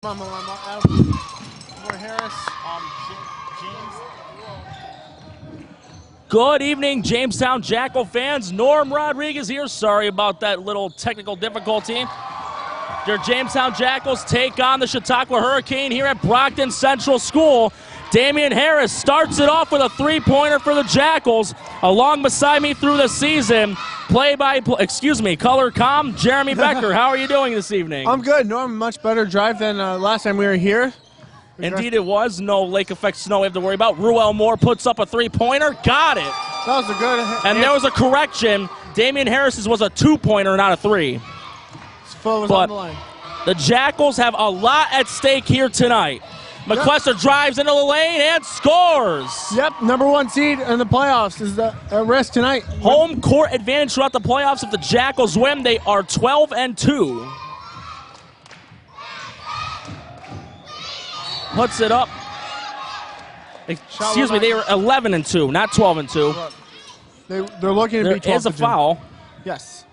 Harris. Good evening, Jamestown Jackal fans. Norm Rodriguez here. Sorry about that little technical difficulty. Your Jamestown Jackals take on the Chautauqua Hurricane here at Brockton Central School. Damian Harris starts it off with a three-pointer for the Jackals. Along beside me through the season, color comm, Jeremy Becker. How are you doing this evening? I'm good, Norm. Much better drive than last time we were here. Indeed it was. No lake effect snow we have to worry about. Ruel Moore puts up a three-pointer. Got it. That was a good. And there was a correction. Damian Harris's was a two-pointer, not a three. Was on the line. The Jackals have a lot at stake here tonight. McQuester drives into the lane and scores. Yep, number one seed in the playoffs is at risk tonight. Home court advantage throughout the playoffs. If the Jackals win, they are 12-2. Puts it up. Excuse me, they were 11-2, not 12-2. They're looking to be 12-2. There is a foul. Yes.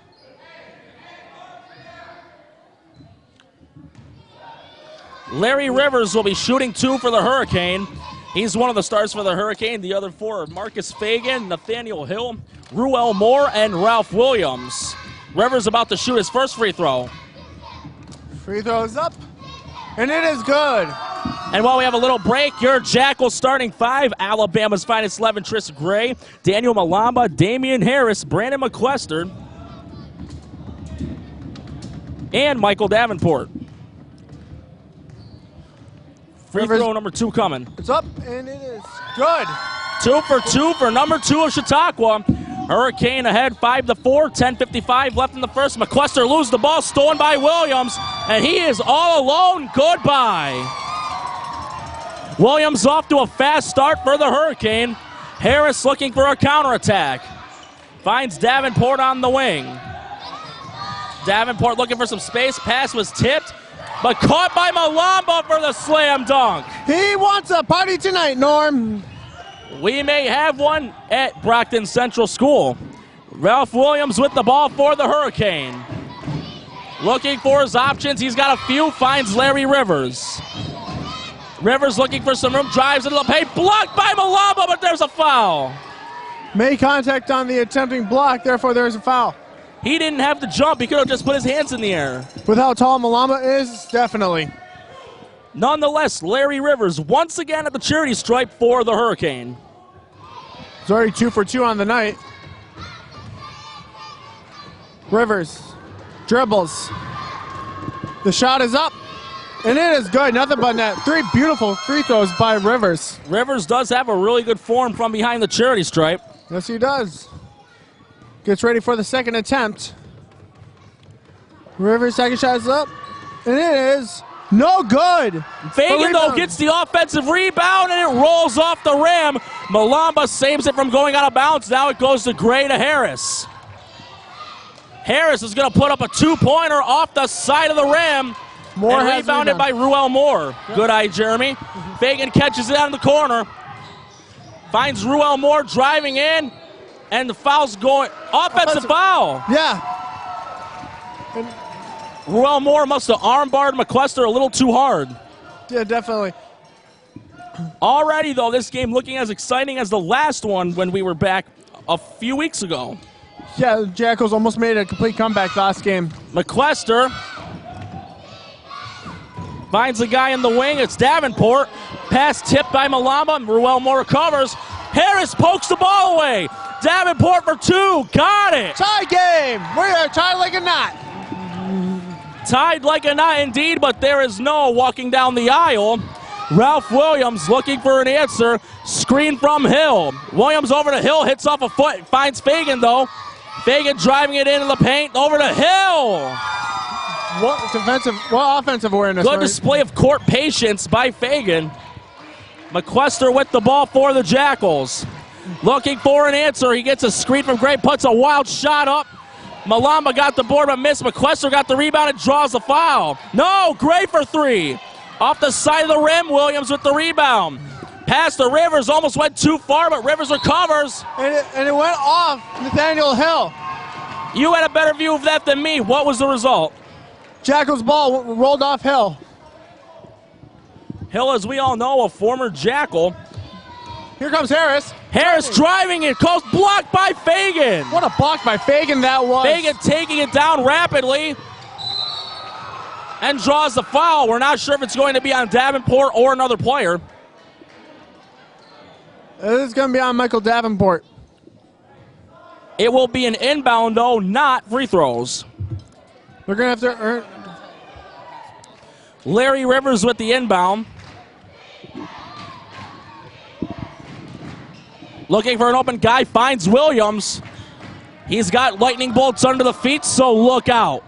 Larry Rivers will be shooting two for the Hurricane. He's one of the stars for the Hurricane. The other four are Marcus Fagan, Nathaniel Hill, Ruel Moore, and Ralph Williams. Rivers about to shoot his first free throw. Free throw is up, and it is good. And while we have a little break, your Jackals starting five: Alabama's finest 11, Tris Gray, Daniel Malamba, Damian Harris, Brandon McQuester, and Michael Davenport. Free throw number two coming. It's up, and it is good. 2 for 2 for number two of Chautauqua. Hurricane ahead 5-4, 10:55 left in the first. McQuester loses the ball, stolen by Williams, and he is all alone. Goodbye. Williams off to a fast start for the Hurricane. Harris looking for a counterattack. Finds Davenport on the wing. Davenport looking for some space. Pass was tipped, but caught by Malamba for the slam dunk. He wants a party tonight, Norm. We may have one at Brockton Central School. Ralph Williams with the ball for the Hurricane. Looking for his options. He's got a few. Finds Larry Rivers. Rivers looking for some room. Drives into the paint. Blocked by Malamba, but there's a foul. Made contact on the attempting block. Therefore, there's a foul. He didn't have to jump. He could have just put his hands in the air. With how tall Malamba is, definitely. Nonetheless, Larry Rivers once again at the charity stripe for the Hurricane. He's already 2 for 2 on the night. Rivers dribbles. The shot is up, and it is good. Nothing but net. 3 beautiful free throws by Rivers. Rivers does have a really good form from behind the charity stripe. Yes, he does. Gets ready for the second attempt. Rivers' second shot is up, and it is no good. Fagan, though, gets the offensive rebound, and it rolls off the rim. Malamba saves it from going out of bounds. Now it goes to Gray to Harris. Harris is going to put up a two-pointer off the side of the rim. Moore and rebounded by Ruel Moore. Yep. Good eye, Jeremy. Fagan catches it out in the corner. Finds Ruel Moore driving in. And the foul's going, offensive foul. Yeah. Ruel Moore must have armbarred McQuester a little too hard. Yeah, definitely. Already, though, this game looking as exciting as the last one when we were back a few weeks ago. Yeah, the Jackals almost made a complete comeback last game. McQuester finds the guy in the wing. It's Davenport. Pass tipped by Malamba. Ruel Moore recovers. Harris pokes the ball away. Davenport for two. Got it. Tie game. We are tied like a knot. Tied like a knot indeed, but there is no walking down the aisle. Ralph Williams looking for an answer. Screen from Hill. Williams over to Hill. Hits off a foot. Finds Fagan, though. Fagan driving it into the paint. Over to Hill. What offensive awareness. Good display of court patience by Fagan. McQuester with the ball for the Jackals. Looking for an answer. He gets a screen from Gray, puts a wild shot up. Malamba got the board but missed. McQuester got the rebound and draws the foul. No, Gray for three. Off the side of the rim, Williams with the rebound. Pass to Rivers, almost went too far, but Rivers recovers. And it went off Nathaniel Hill. You had a better view of that than me. What was the result? Jackals ball rolled off Hill. Hill, as we all know, a former Jackal. Here comes Harris. Harris driving it, calls blocked by Fagan. What a block by Fagan that was. Fagan taking it down rapidly and draws the foul. We're not sure if it's going to be on Davenport or another player. It's going to be on Michael Davenport. It will be an inbound, though, not free throws. They're going to have to earn. Larry Rivers with the inbound. Looking for an open guy, finds Williams. He's got lightning bolts under the feet, so look out.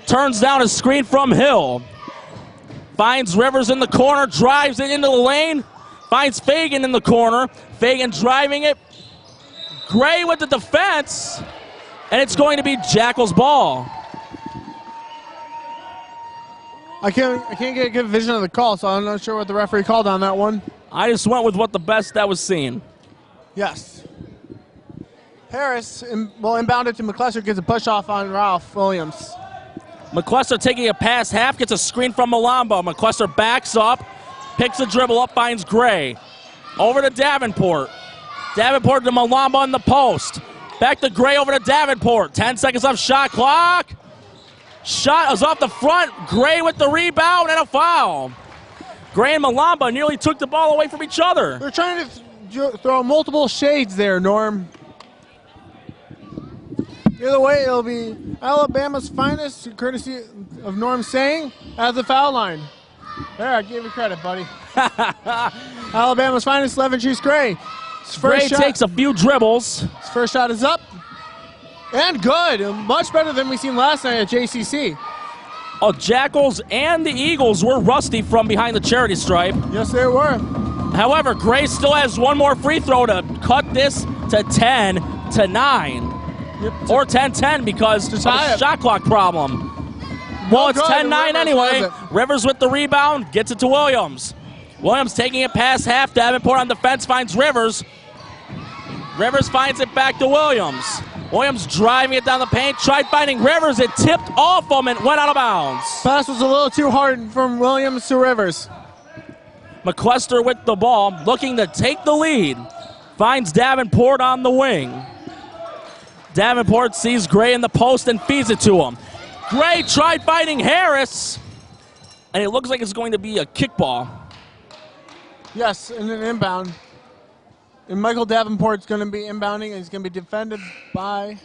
Turns down a screen from Hill. Finds Rivers in the corner, drives it into the lane. Finds Fagan in the corner. Fagan driving it. Gray with the defense. And it's going to be Jackals' ball. I can't get a good vision of the call, so I'm not sure what the referee called on that one. I just went with what the best that was seen. Yes. Harris will inbound it to McClester, gets a push off on Ralph Williams. McClester taking a pass half, gets a screen from Malamba. McClester backs up, picks a dribble up, finds Gray. Over to Davenport. Davenport to Malamba in the post. Back to Gray, over to Davenport. 10 seconds off shot clock. Shot is off the front. Gray with the rebound and a foul. Gray and Malamba nearly took the ball away from each other. They're trying to throw multiple shades there, Norm. Either way, it'll be Alabama's finest, courtesy of Norm saying, at the foul line. There, I gave you credit, buddy. Alabama's finest, Leventrice Gray. Gray takes a few dribbles. His first shot is up. And good. Much better than we seen last night at JCC. Oh, Jackals and the Eagles were rusty from behind the charity stripe. Yes, they were. However, Gray still has one more free throw to cut this to 10-9. Yep. Or 10-10 because of a shot clock problem. Well, it's 10-9 anyway. Rivers with the rebound, gets it to Williams. Williams taking it past half. Davenport on defense finds Rivers. Rivers finds it back to Williams. Williams driving it down the paint, tried finding Rivers. It tipped off him and went out of bounds. Pass was a little too hard from Williams to Rivers. McClester with the ball, looking to take the lead. Finds Davenport on the wing. Davenport sees Gray in the post and feeds it to him. Gray tried fighting Harris, and it looks like it's going to be a kickball. Yes, and an inbound. And Michael Davenport's going to be inbounding, and he's going to be defended by...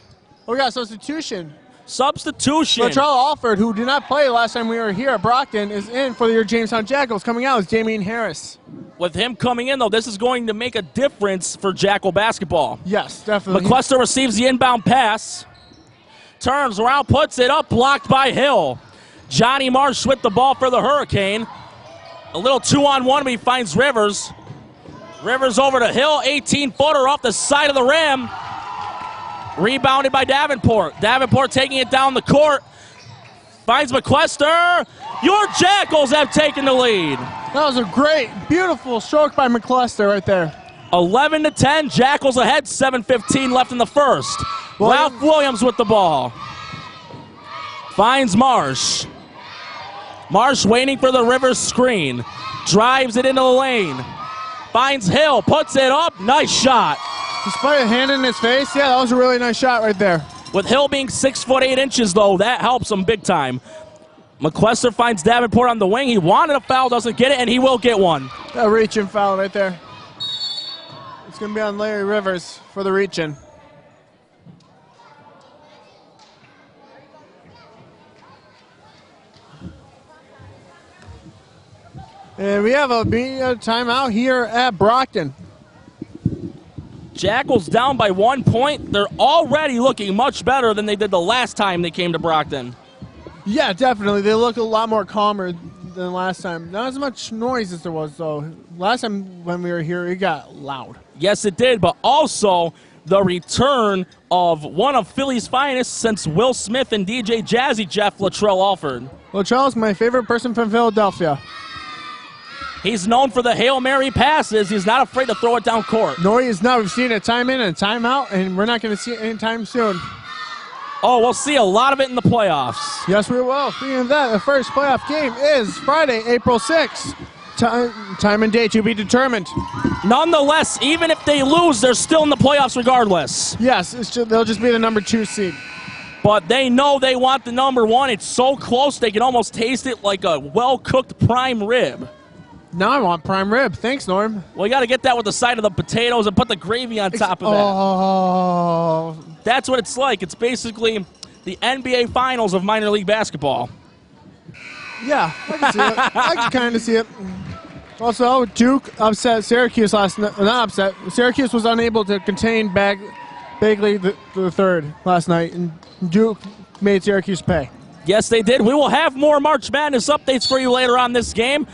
Oh, we got a substitution. Substitution. Latrell Alford, who did not play last time we were here at Brockton, is in for your Jamestown Jackals. Coming out is Jameen Harris. With him coming in, though, this is going to make a difference for Jackal basketball. Yes, definitely. McClester receives the inbound pass. Turns around, puts it up, blocked by Hill. Johnny Marsh with the ball for the Hurricane. A little 2-on-1, but he finds Rivers. Rivers over to Hill, 18-footer off the side of the rim. Rebounded by Davenport. Davenport taking it down the court. Finds McClester. Your Jackals have taken the lead. That was a great, beautiful stroke by McClester right there. 11-10, Jackals ahead, 7:15 left in the first. Ralph Williams with the ball. Finds Marsh. Marsh waiting for the Rivers screen. Drives it into the lane. Finds Hill, puts it up, nice shot. Despite a hand in his face, yeah, that was a really nice shot right there. With Hill being 6'8", though, that helps him big time. McClester finds Davenport on the wing. He wanted a foul, doesn't get it, and he will get one. A reach-in foul right there. It's going to be on Larry Rivers for the reach-in. And we have a timeout here at Brockton. Jackals down by 1 point. They're already looking much better than they did the last time they came to Brockton. Yeah, definitely. They look a lot more calmer than last time. Not as much noise as there was, though. Last time when we were here, it got loud. Yes, it did, but also the return of one of Philly's finest since Will Smith and DJ Jazzy Jeff, Latrell Alford. Latrell is my favorite person from Philadelphia. He's known for the Hail Mary passes. He's not afraid to throw it down court. No, he is not. We've seen a time in and a time out, and we're not going to see it anytime soon. Oh, we'll see a lot of it in the playoffs. Yes, we will. Speaking of that, the first playoff game is Friday, April 6th. Time and date to be determined. Nonetheless, even if they lose, they're still in the playoffs regardless. Yes, they'll just be the number 2 seed. But they know they want the number 1. It's so close they can almost taste it like a well-cooked prime rib. Now I want prime rib. Thanks, Norm. Well, you got to get that with the side of the potatoes and put the gravy on top of that. Oh. That's what it's like. It's basically the NBA Finals of minor league basketball. Yeah, I can see it. I can kind of see it. Also, Duke upset Syracuse last night. Not upset. Syracuse was unable to contain Bagley the third last night, and Duke made Syracuse pay. Yes, they did. We will have more March Madness updates for you later on this game.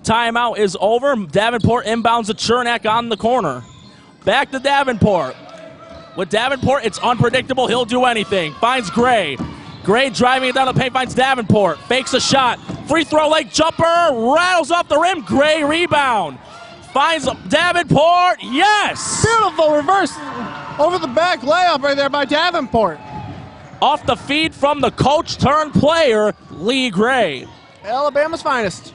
Timeout is over. Davenport inbounds to Chernak on the corner. Back to Davenport. With Davenport, it's unpredictable. He'll do anything. Finds Gray. Gray driving it down the paint, finds Davenport. Fakes a shot. Free throw leg jumper. Rattles off the rim. Gray rebound. Finds Davenport. Yes! Beautiful reverse over the back layup right there by Davenport. Off the feed from the coach turned player, Lee Gray. Alabama's finest.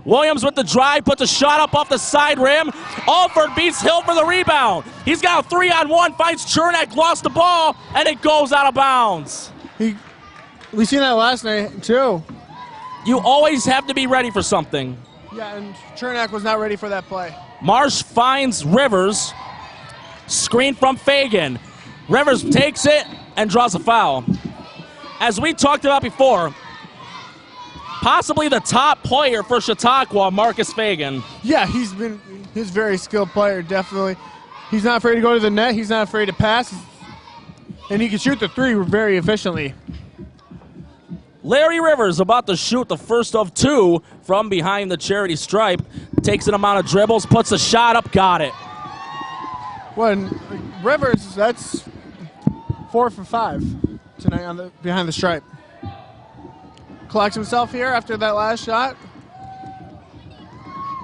Williams with the drive, puts a shot up off the side rim. Alford beats Hill for the rebound. He's got a 3-on-1, finds Chernak, lost the ball, and it goes out of bounds. We seen that last night, too. You always have to be ready for something. Yeah, and Chernak was not ready for that play. Marsh finds Rivers. Screen from Fagan. Rivers takes it and draws a foul. As we talked about before, possibly the top player for Chautauqua, Marcus Fagan. Yeah, he's a very skilled player, definitely. He's not afraid to go to the net. He's not afraid to pass. And he can shoot the 3 very efficiently. Larry Rivers about to shoot the first of 2 from behind the charity stripe. Takes an amount of dribbles, puts a shot up, got it. When Rivers, that's 4 for 5 tonight behind the stripe. Collects himself here after that last shot.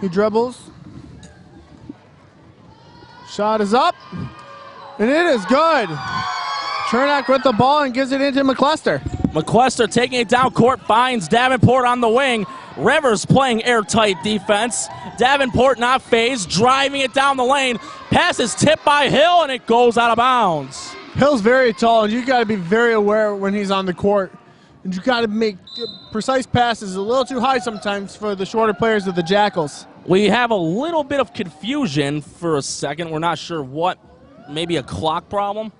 He dribbles. Shot is up. And it is good. Chernak with the ball and gives it into McCluster. McCluster taking it down court, finds Davenport on the wing. Rivers playing airtight defense. Davenport not phased, driving it down the lane. Pass is tipped by Hill, and it goes out of bounds. Hill's very tall, and you got to be very aware when he's on the court. And you got to make precise passes a little too high sometimes for the shorter players of the Jackals. We have a little bit of confusion for a second. We're not sure what, maybe a clock problem.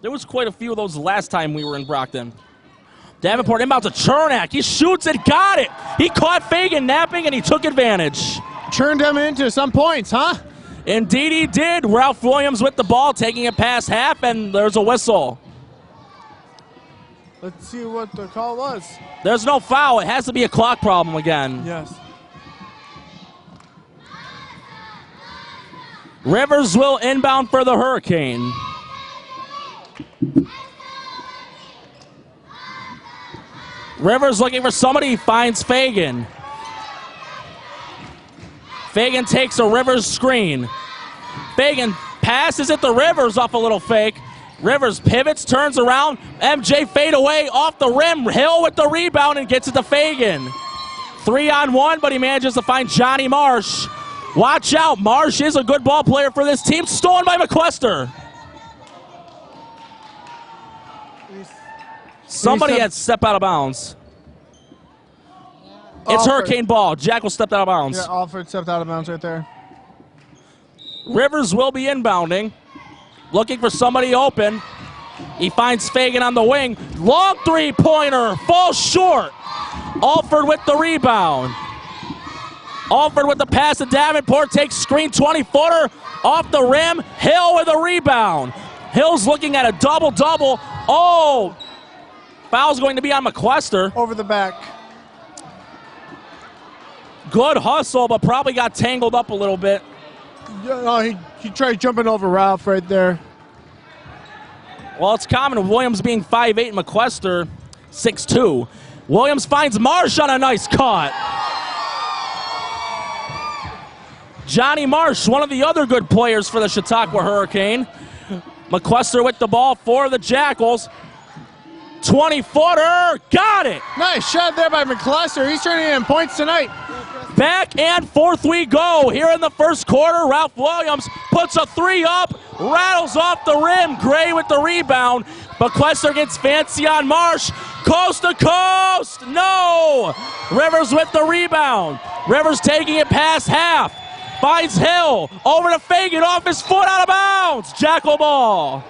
There was quite a few of those last time we were in Brockton. Davenport inbound to Chernak. He shoots it, got it. He caught Fagan napping, and he took advantage. Turned him into some points, huh? Indeed he did. Ralph Williams with the ball, taking it past half, and there's a whistle. Let's see what the call was. There's no foul. It has to be a clock problem again. Yes. Rivers will inbound for the Hurricane. Rivers looking for somebody, finds Fagan. Fagan takes a Rivers screen. Fagan passes it to Rivers off a little fake. Rivers pivots, turns around. MJ fade away off the rim. Hill with the rebound and gets it to Fagan. 3-on-1, but he manages to find Johnny Marsh. Watch out, Marsh is a good ball player for this team. Stolen by McCluster. Somebody had stepped out of bounds. It's Alford. Hurricane ball. Jackal stepped out of bounds. Yeah, Alford stepped out of bounds right there. Rivers will be inbounding. Looking for somebody open. He finds Fagan on the wing. Long three-pointer. Falls short. Alford with the rebound. Alford with the pass to Davenport. Takes screen 20-footer. Off the rim. Hill with a rebound. Hill's looking at a double-double. Oh! Foul's going to be on McCluster. Over the back. Good hustle, but probably got tangled up a little bit. Yeah, no, he tried jumping over Ralph right there. Well, it's common with Williams being 5'8", and McCluster 6'2". Williams finds Marsh on a nice cut. Johnny Marsh, one of the other good players for the Chautauqua Hurricane. McCluster with the ball for the Jackals. 20-footer, got it! Nice shot there by McCluster. He's turning in points tonight. Back and forth we go here in the first quarter. Ralph Williams puts a three up, rattles off the rim. Gray with the rebound. Bequester gets fancy on Marsh. Coast to coast. No. Rivers with the rebound. Rivers taking it past half. Finds Hill. Over to Fagan off his foot out of bounds. Jackal ball.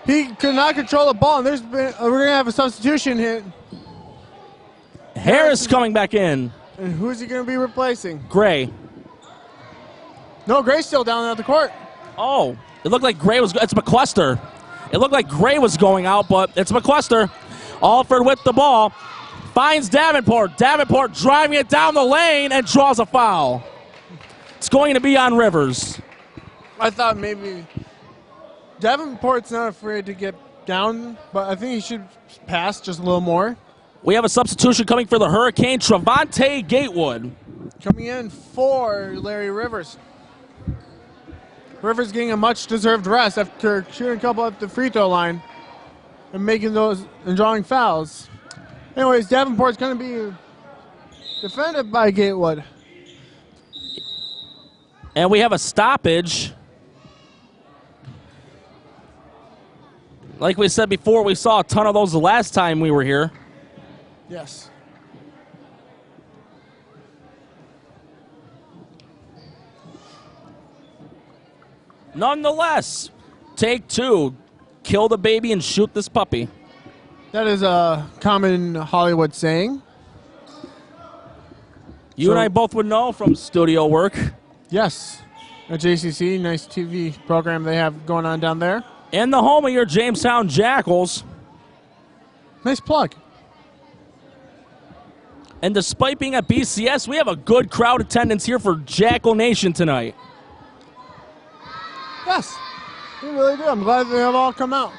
He could not control the ball, and we're going to have a substitution hit. Harris coming back in. And who's he going to be replacing? Gray. No, Gray's still down at the court. Oh, it looked like Gray was. It's McQuester. It looked like Gray was going out, but it's McQuester. Alford with the ball. Finds Davenport. Davenport driving it down the lane and draws a foul. It's going to be on Rivers. I thought maybe Davenport's not afraid to get down, but I think he should pass just a little more. We have a substitution coming for the Hurricane, Trevante Gatewood. Coming in for Larry Rivers. Rivers getting a much-deserved rest after shooting a couple at the free throw line and making those and drawing fouls. Anyways, Davenport's going to be defended by Gatewood. And we have a stoppage. Like we said before, we saw a ton of those the last time we were here. Yes. Nonetheless, take two. Kill the baby and shoot this puppy. That is a common Hollywood saying. You and I both would know from studio work. Yes. At JCC, nice TV program they have going on down there. And the home of your Jamestown Jackals. Nice plug. And despite being at BCS, we have a good crowd attendance here for Jackal Nation tonight. Yes, we really do. I'm glad they have all come out.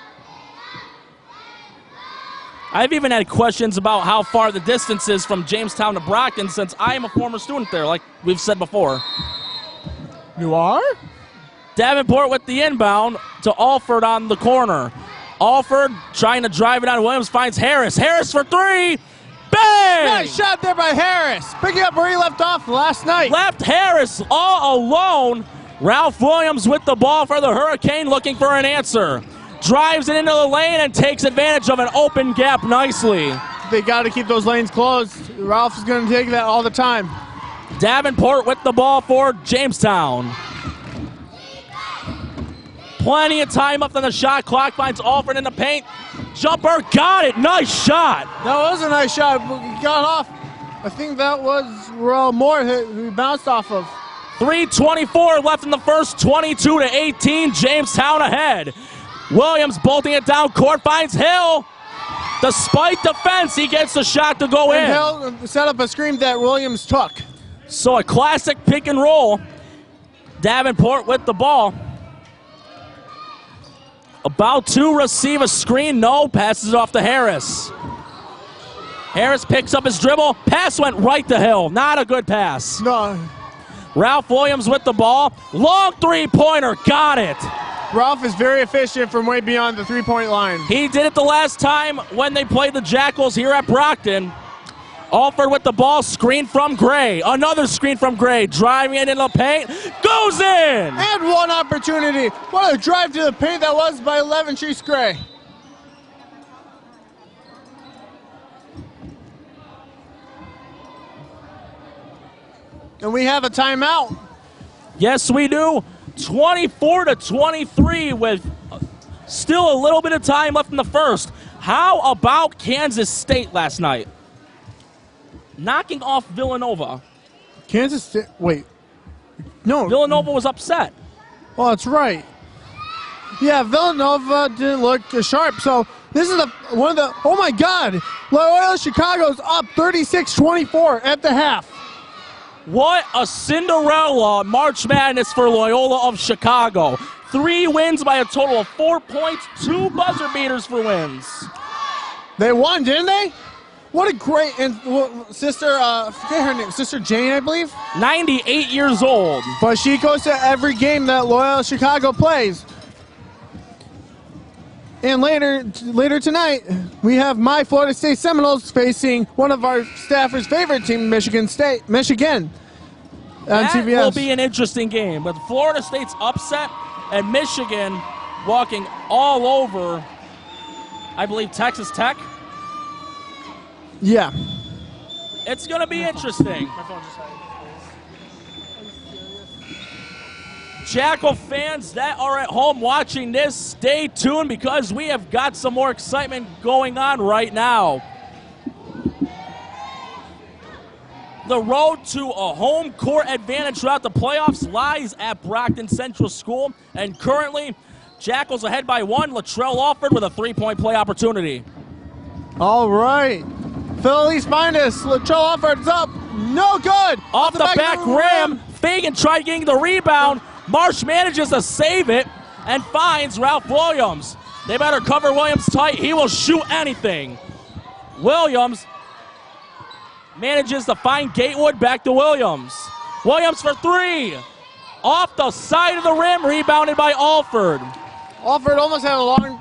I've even had questions about how far the distance is from Jamestown to Brockton since I am a former student there, like we've said before. You are? Davenport with the inbound to Alford on the corner. Alford trying to drive it on Williams, finds Harris. Harris for three. Bang! Nice shot there by Harris. Picking up where he left off last night. Left Harris all alone. Ralph Williams with the ball for the Hurricane looking for an answer. Drives it into the lane and takes advantage of an open gap nicely. They got to keep those lanes closed. Ralph is going to take that all the time. Davenport with the ball for Jamestown. Plenty of time left on the shot clock. Finds Alford in the paint. Jumper, got it. Nice shot. That was a nice shot. He got off. I think that was Royal Moore who he bounced off of. 3:24 left in the first, 22-18. Jamestown ahead. Williams bolting it down court, finds Hill. Despite defense, he gets the shot to go in. Hill set up a screen that Williams took. So a classic pick and roll. Davenport with the ball. About to receive a screen. No, passes it off to Harris. Harris picks up his dribble. Pass went right to Hill. Not a good pass. No. Ralph Williams with the ball. Long three-pointer. Got it. Ralph is very efficient from way beyond the three-point line. He did it the last time when they played the Jackals here at Brockton. Alford with the ball, screen from Gray. Another screen from Gray, driving it into the paint, goes in! And one opportunity. What a drive to the paint that was by 11 Chiefs Gray. And we have a timeout. Yes, we do. 24-23 with still a little bit of time left in the first. How about Kansas State last night? Knocking off Villanova. Kansas State, wait. No. Villanova was upset. Oh, that's right. Yeah, Villanova didn't look sharp. So this is one of the, oh my God. Loyola Chicago's up 36-24 at the half. What a Cinderella March Madness for Loyola of Chicago. 3 wins by a total of 4 points, 2 buzzer beaters for wins. They won, didn't they? What a great, and Sister, forget her name, Sister Jane, I believe? 98 years old. But she goes to every game that Loyola Chicago plays. And later tonight, we have my Florida State Seminoles facing one of our staffers' favorite team, Michigan. That CBS. will be an interesting game. But Florida State's upset and Michigan walking all over, I believe, Texas Tech. Yeah. It's going to be interesting. Jackal fans that are at home watching this, stay tuned because we have got some more excitement going on right now. The road to a home court advantage throughout the playoffs lies at Brockton Central School, and currently Jackals ahead by 1. Latrell Alford with a 3-point play opportunity. All right. Phillies finest. Latrell Alford's up. No good. Off the back rim. Fagan tried getting the rebound. Marsh manages to save it and finds Ralph Williams. They better cover Williams tight. He will shoot anything. Williams manages to find Gatewood. Back to Williams. Williams for 3. Off the side of the rim. Rebounded by Alford. Alford almost had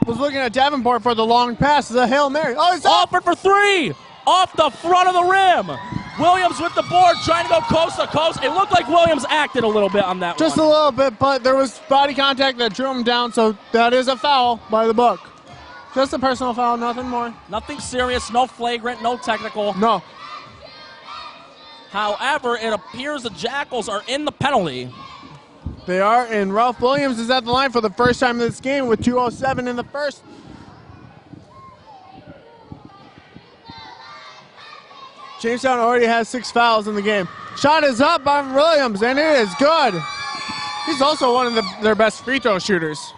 was looking at Davenport for the long pass. It's a Hail Mary. Oh, it's Alford for 3. Off the front of the rim. Williams with the board, trying to go coast to coast. It looked like Williams acted a little bit on that Just one. a little bit, but there was body contact that drew him down, so that is a foul by the book. Just a personal foul, nothing more. Nothing serious, no flagrant, no technical. No. However, it appears the Jackals are in the penalty. They are, and Ralph Williams is at the line for the first time in this game with 2:07 in the first. Jamestown already has 6 fouls in the game. Shot is up by Williams, and it is good. He's also one of their best free throw shooters.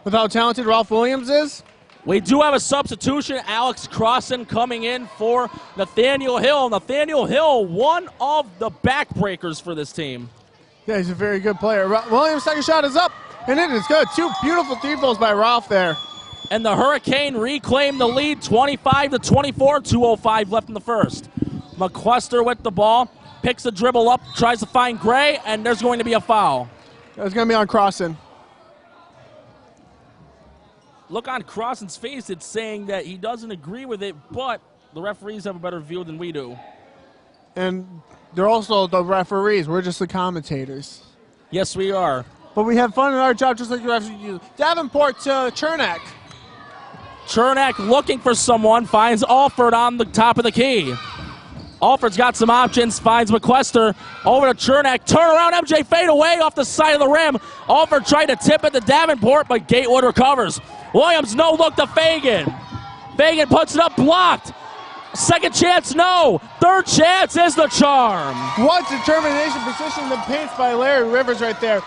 With how talented Ralph Williams is. We do have a substitution. Alex Crossan coming in for Nathaniel Hill. Nathaniel Hill, one of the backbreakers for this team. Yeah, he's a very good player. Williams' second shot is up, and it is good. 2 beautiful 3-points by Ralph there. And the Hurricane reclaim the lead, 25-24, 2:05 left in the first. McQuester with the ball, picks the dribble up, tries to find Gray, and there's going to be a foul. It's going to be on Crossan. Look on Crossan's face, it's saying that he doesn't agree with it, but the referees have a better view than we do. And they're also the referees. We're just the commentators. Yes, we are. But we have fun in our job just like the referees do. Davenport to Chernak. Chernak looking for someone, finds Alford on the top of the key. Alford's got some options, finds McQuester, over to Chernak, turn around, MJ fade away off the side of the rim. Alford tried to tip it to Davenport, but Gatewood recovers. Williams, no look to Fagan. Fagan puts it up, blocked. Second chance, no. Third chance is the charm. What determination, position the paints by Larry Rivers right there.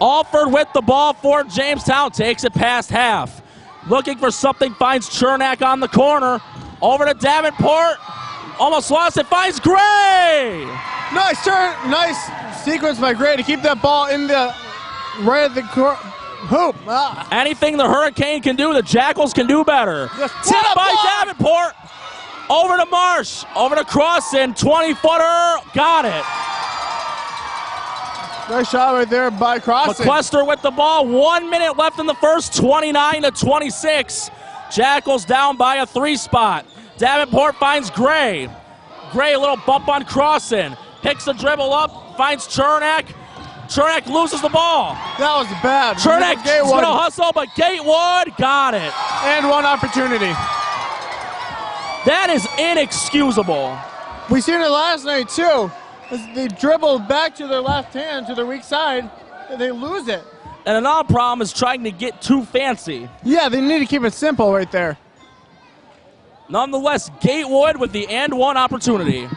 Alford with the ball for Jamestown, takes it past half. Looking for something, finds Chernak on the corner. Over to Davenport, almost lost it, finds Gray. Nice turn, nice sequence by Gray to keep that ball in the right at the hoop. Anything the Hurricane can do, the Jackals can do better. Yes. Tip by Davenport, over to Marsh, over to Crossan, 20-footer, got it. Nice shot right there by Crossan. McQuester with the ball, 1 minute left in the first, 29-26. Jackals down by a 3 spot. Davenport finds Gray. Gray, a little bump on Crossan. Picks the dribble up, finds Chernak. Chernak loses the ball. That was bad. Chernak's going to hustle, but Gatewood got it. And one opportunity. That is inexcusable. We seen it last night, too. As they dribble back to their left hand, to their weak side, and they lose it. And another problem is trying to get too fancy. Yeah, they need to keep it simple right there. Nonetheless, Gatewood with the and one opportunity.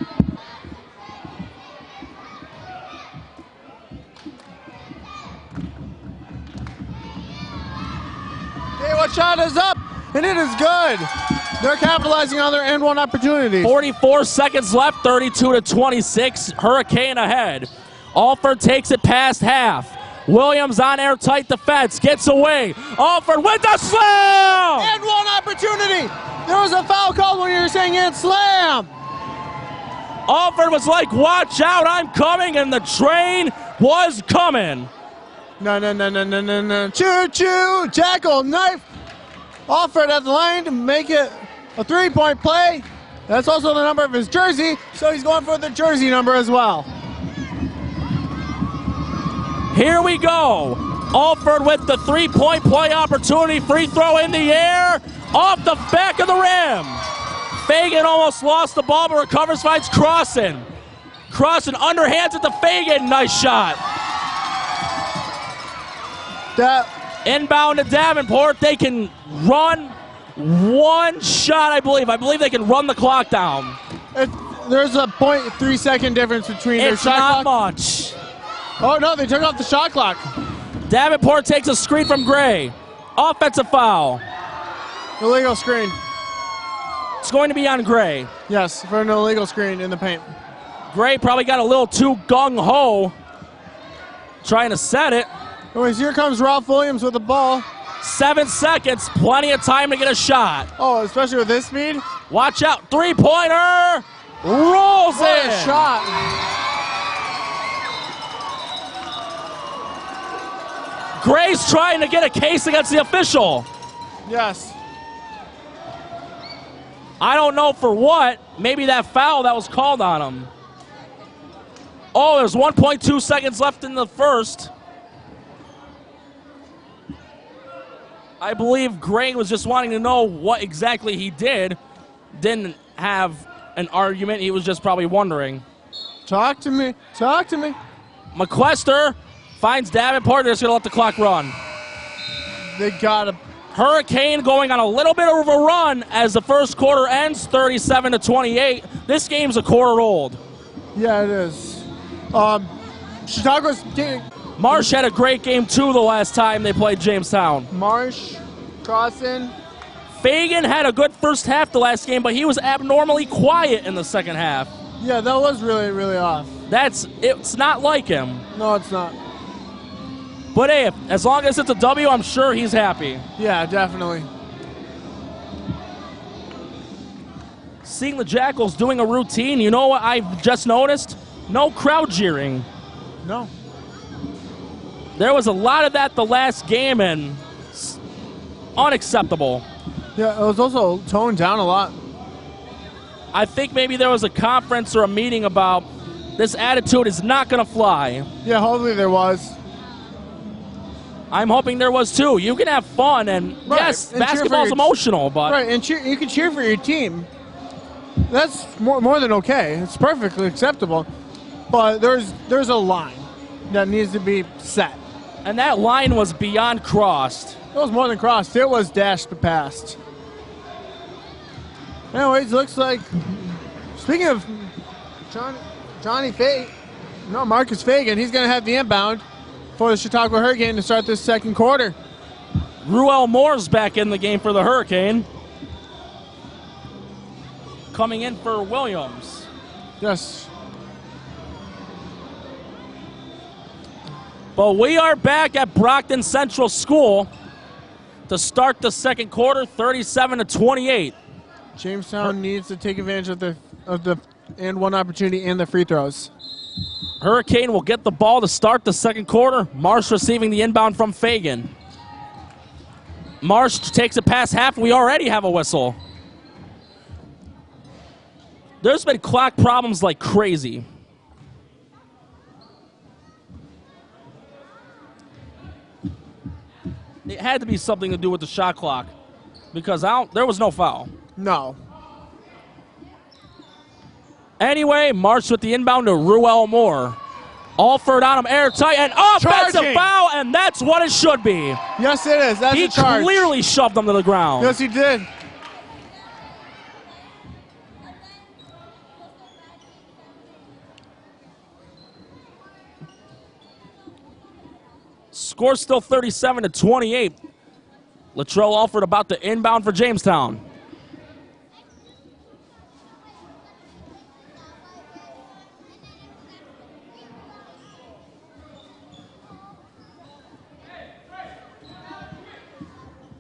Gatewood shot is up, and it is good. They're capitalizing on their and one opportunities. 44 seconds left, 32-26. Hurricane ahead. Alford takes it past half. Williams on airtight defense, gets away. Alford with the slam! And one opportunity. There was a foul call when you were saying and slam. Alford was like, watch out, I'm coming, and the train was coming. No. Choo-choo! Jackal knife offered at the line to make it a 3-point play. That's also the number of his jersey, so he's going for the jersey number as well. Here we go. Alford with the 3-point play opportunity. Free throw in the air. Off the back of the rim. Fagan almost lost the ball, but recovers, finds Crossan. Crossan underhands it to Fagan. Nice shot. Inbound to Davenport. They can run one shot, I believe. I believe they can run the clock down. There's a 0.3 second difference between their shot clock. It's not much. Oh, no, they took off the shot clock. Davenport takes a screen from Gray. Offensive foul. Illegal screen. It's going to be on Gray. Yes, for an illegal screen in the paint. Gray probably got a little too gung-ho trying to set it. Anyways, here comes Ralph Williams with the ball. 7 seconds, plenty of time to get a shot. Oh, especially with this speed. Watch out, three-pointer, rolls What in. a shot. Gray's trying to get a case against the official. Yes. I don't know for what. Maybe that foul that was called on him. Oh, there's 1.2 seconds left in the first. I believe Gray was just wanting to know what exactly he did. Didn't have an argument. He was just probably wondering. Talk to me. Talk to me. McQuester finds Davenport. They're just going to let the clock run. They got a Hurricane going on a little bit of a run as the first quarter ends, 37-28. This game's a quarter old. Yeah, it is. Chicago's Marsh had a great game, too, the last time they played Jamestown. Marsh, Crossan. Fagan had a good first half the last game, but he was abnormally quiet in the second half. Yeah, that was really, really off. It's not like him. No, it's not. But hey, as long as it's a W, I'm sure he's happy. Yeah, definitely. Seeing the Jackals doing a routine, you know what I've just noticed? No crowd jeering. No. There was a lot of that the last game, and unacceptable. Yeah, it was also toned down a lot. I think maybe there was a conference or a meeting about this attitude is not going to fly. Yeah, hopefully there was. I'm hoping there was too. You can have fun, and right. yes, and basketball's emotional, but right, and you can cheer for your team. That's more than okay. It's perfectly acceptable. But there's a line that needs to be set. And that line was beyond crossed. It was more than crossed. It was dashed past. Anyways, looks like, speaking of Marcus Fagan, he's going to have the inbound for the Chautauqua Hurricane to start this second quarter. Ruel Moore's back in the game for the Hurricane. Coming in for Williams. Yes. But we are back at Brockton Central School to start the second quarter, 37-28. Jamestown needs to take advantage of the and one opportunity and the free throws. Hurricane will get the ball to start the second quarter. Marsh receiving the inbound from Fagan. Marsh takes it past half. We already have a whistle. There's been clock problems like crazy. It had to be something to do with the shot clock because there was no foul. No. Anyway, Marsh with the inbound to Ruel Moore. Alford on him, airtight, and offensive foul, and that's what it should be. Yes, it is. That's he a charge. Clearly shoved him to the ground. Yes, he did. Score still 37-28. Latrell Alford about to inbound for Jamestown.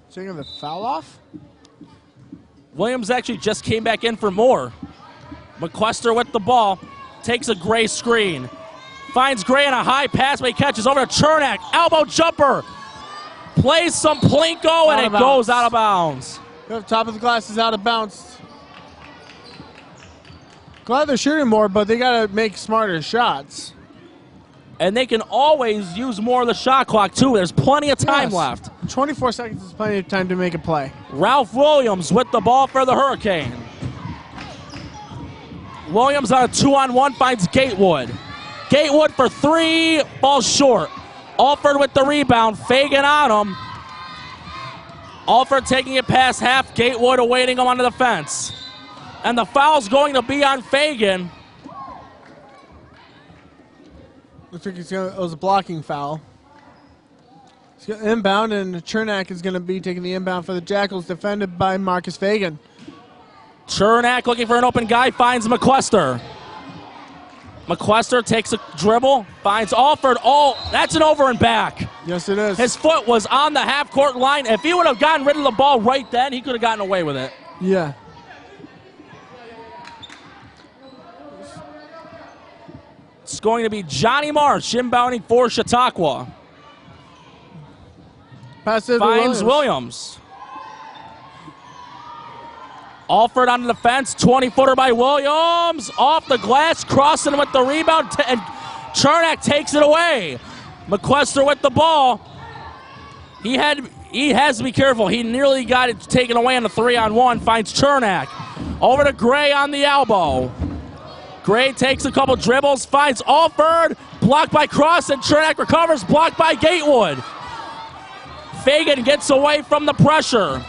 Taking the foul off? Williams actually just came back in for Moore. McQuester with the ball. Takes a Gray screen. Finds Gray on a high pass, but he catches over to Chernak. Elbow jumper. Plays some Plinko, and it goes out of bounds. The top of the glass is out of bounds. Glad they're shooting more, but they got to make smarter shots. And they can always use more of the shot clock, too. There's plenty of time left. 24 seconds is plenty of time to make a play. Ralph Williams with the ball for the Hurricane. Williams on a 2-on-1 finds Gatewood. Gatewood for three, falls short. Alford with the rebound, Fagan on him. Alford taking it past half, Gatewood awaiting him under the fence. And the foul's going to be on Fagan. Looks like it was a blocking foul. He's got inbound, and Chernak is going to be taking the inbound for the Jackals, defended by Marcus Fagan. Chernak looking for an open guy, finds McQuester. McQuester takes a dribble, finds Alford. Oh, that's an over and back. Yes, it is. His foot was on the half-court line. If he would have gotten rid of the ball right then, he could have gotten away with it. Yeah. It's going to be Johnny Marsh inbounding for Chautauqua. Pass it finds Williams. Alford on the fence, 20-footer by Williams. Off the glass, crossing with the rebound, and Chernak takes it away. McQuester with the ball. He has to be careful. He nearly got it taken away on the 3-on-1. Finds Chernak. Over to Gray on the elbow. Gray takes a couple dribbles, finds Alford. Blocked by Cross, and Chernak recovers. Blocked by Gatewood. Fagan gets away from the pressure.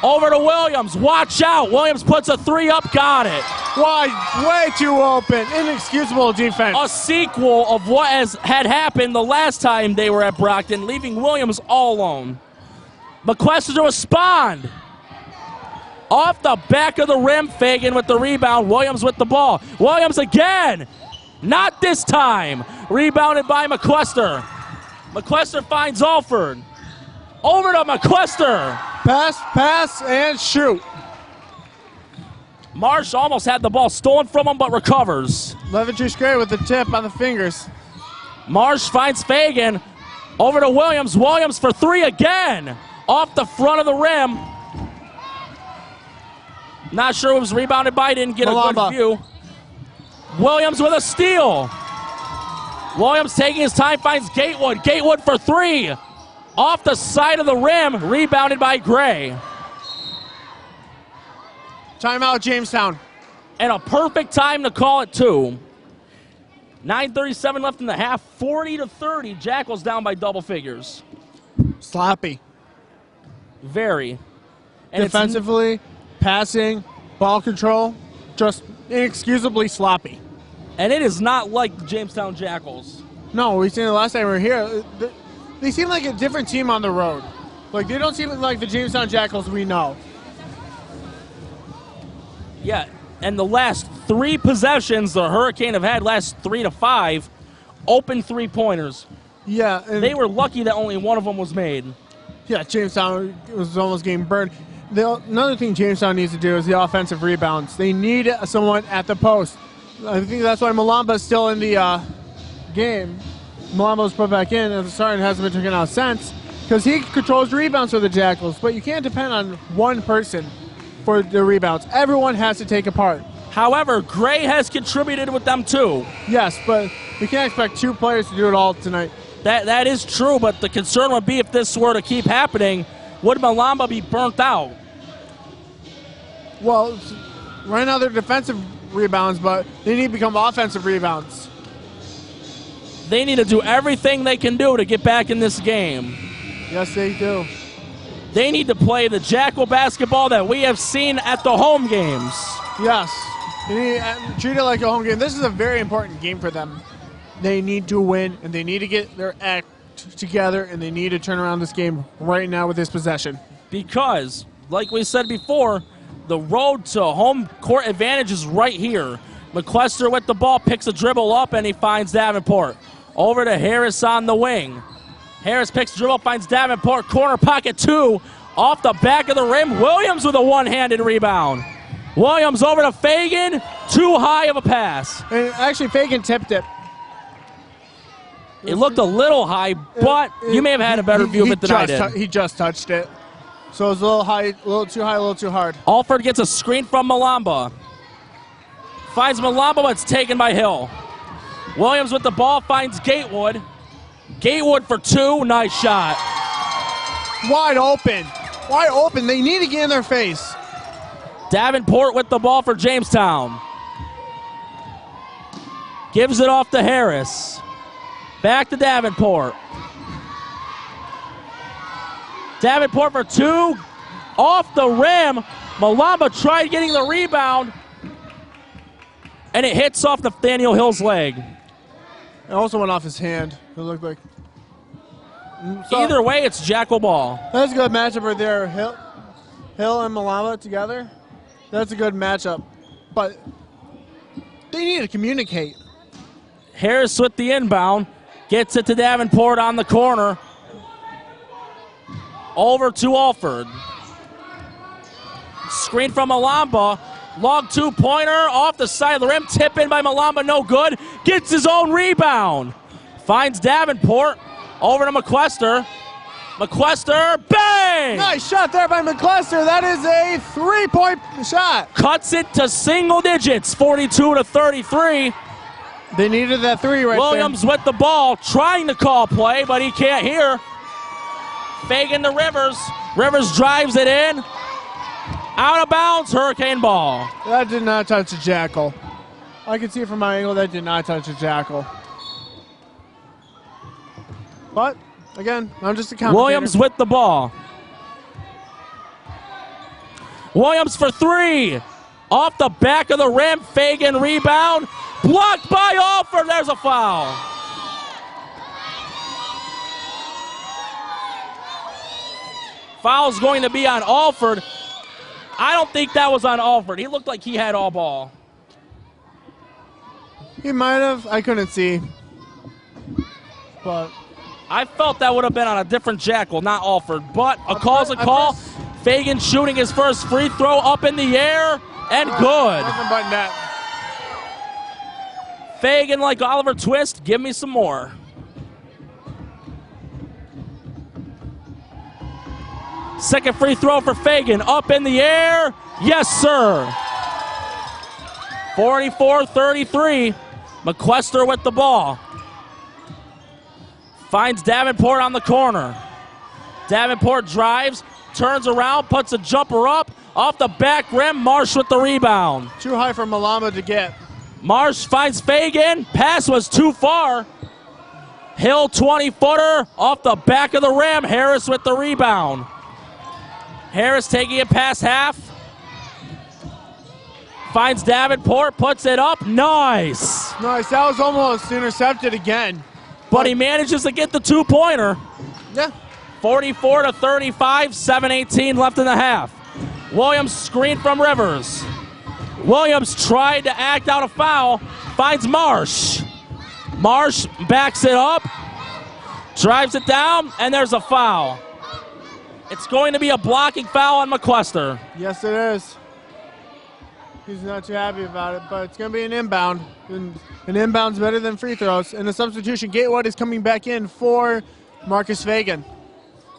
Over to Williams. Watch out. Williams puts a three up. Got it. Wide, way too open. Inexcusable defense. A sequel of what had happened the last time they were at Brockton, leaving Williams all alone. McQuester to respond. Off the back of the rim, Fagan with the rebound. Williams with the ball. Williams again. Not this time. Rebounded by McQuester. McQuester finds Alford. Over to McQuester. Pass, and shoot. Marsh almost had the ball stolen from him, but recovers. Levitrice Gray with the tip on the fingers. Marsh finds Fagan. Over to Williams. Williams for three again. Off the front of the rim. Not sure who was rebounded by. Didn't get a good view. Williams with a steal. Williams taking his time, finds Gatewood. Gatewood for three. Off the side of the rim, rebounded by Gray. Timeout, Jamestown. And a perfect time to call it, too. 9:37 left in the half, 40-30. Jackals down by double figures. Sloppy. Very. And defensively, passing, ball control, just inexcusably sloppy. And it is not like the Jamestown Jackals. No, we seen it last time we were here. They seem like a different team on the road. Like, they don't seem like the Jamestown Jackals we know. Yeah, and the last three possessions the Hurricane have had, last 3 to 5, open three-pointers. Yeah. They were lucky that only one of them was made. Yeah, Jamestown was almost getting burned. Another thing Jamestown needs to do is the offensive rebounds. They need someone at the post. I think that's why Malamba is still in the game. Malamba was put back in as a starter and hasn't been taken out since, because he controls rebounds for the Jackals, but you can't depend on one person for the rebounds. Everyone has to take a part. However, Gray has contributed with them too. Yes, but we can't expect two players to do it all tonight. That is true, but the concern would be if this were to keep happening, would Malamba be burnt out? Well, right now they're defensive rebounds, but they need to become offensive rebounds. They need to do everything they can do to get back in this game. Yes, they do. They need to play the Jackal basketball that we have seen at the home games. Yes. They need to treat it like a home game. This is a very important game for them. They need to win, and they need to get their act together, and they need to turn around this game right now with this possession. Because, like we said before, the road to home court advantage is right here. McQuester with the ball, picks a dribble up, and he finds Davenport. Over to Harris on the wing. Harris picks a dribble, finds Davenport, corner pocket two, off the back of the rim. Williams with a one-handed rebound. Williams over to Fagan, too high of a pass. And actually, Fagan tipped it. It looked a little high, but you may have had a better view of it than I did. He just touched it. So it was a little high, a little too high, a little too hard. Alford gets a screen from Malamba. Finds Malamba, but it's taken by Hill. Williams with the ball finds Gatewood. Gatewood for two. Nice shot. Wide open. Wide open. They need to get in their face. Davenport with the ball for Jamestown. Gives it off to Harris. Back to Davenport. Davenport for two. Off the rim. Malamba tried getting the rebound. And it hits off Nathaniel Hill's leg. It also went off his hand. It looked like. So, either way, it's Jackal ball. That's a good matchup right there. Hill and Malamba together. That's a good matchup. But they need to communicate. Harris with the inbound. Gets it to Davenport on the corner. Over to Alford. Screen from Malamba. Long two-pointer off the side of the rim. Tip in by Malamba, no good. Gets his own rebound. Finds Davenport. Over to McQuester. McQuester, bang! Nice shot there by McQuester. That is a three-point shot. Cuts it to single digits, 42-33. They needed that three right Williams with the ball, trying to call play, but he can't hear. Fagan to Rivers. Rivers drives it in. Out of bounds, Hurricane ball. That did not touch the Jackal. I can see it from my angle. That did not touch the Jackal. But, again, I'm just a commentator. Williams with the ball. Williams for three. Off the back of the rim. Fagan rebound. Blocked by Alford. There's a foul. Foul's going to be on Alford. I don't think that was on Alford. He looked like he had all ball. He might have. I couldn't see. But I felt that would have been on a different Jackal, not Alford. But a call's a call. Fagan shooting his first free throw up in the air and good. Nothing but net. Fagan like Oliver Twist. Give me some more. Second free throw for Fagan. Up in the air. Yes, sir. 44-33. McQuester with the ball. Finds Davenport on the corner. Davenport drives, turns around, puts a jumper up. Off the back rim, Marsh with the rebound. Too high for Malamba to get. Marsh finds Fagan. Pass was too far. Hill 20-footer off the back of the rim. Harris with the rebound. Harris taking it past half. Finds Davenport, puts it up. Nice. Nice. That was almost intercepted again. But he manages to get the two-pointer. Yeah. 44-35, 7:18 left in the half. Williams screen from Rivers. Williams tried to act out a foul. Finds Marsh. Marsh backs it up. Drives it down, and there's a foul. It's going to be a blocking foul on McQuester. Yes, it is. He's not too happy about it, but it's going to be an inbound. And an inbound's better than free throws. And the substitution, Gatewood is coming back in for Marcus Fagan.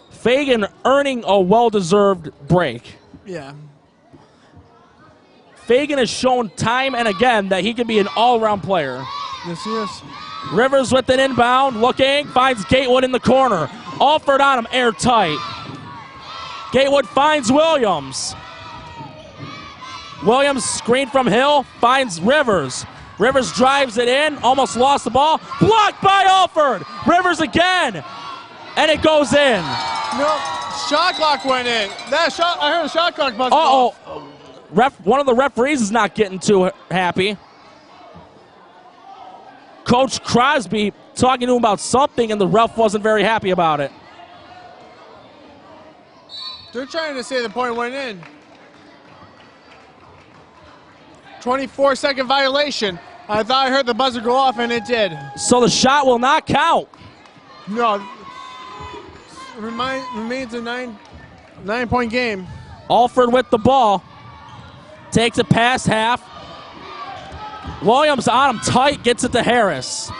Fagan earning a well-deserved break. Yeah. Fagan has shown time and again that he can be an all-around player. Yes, he is. Rivers with an inbound, looking, finds Gatewood in the corner. Alford on him, airtight. Gatewood finds Williams. Williams screen from Hill, finds Rivers. Rivers drives it in, almost lost the ball. Blocked by Alford. Rivers again, and it goes in. No, shot clock went in. That shot, I heard a shot clock buzz. Uh-oh. One of the referees is not getting too happy. Coach Crosby talking to him about something, and the ref wasn't very happy about it. They're trying to say the point went in. 24-second violation. I thought I heard the buzzer go off, and it did. So the shot will not count. No. Remains a nine-point game. Alford with the ball. Takes it past half. Williams on him tight, gets it to Harris.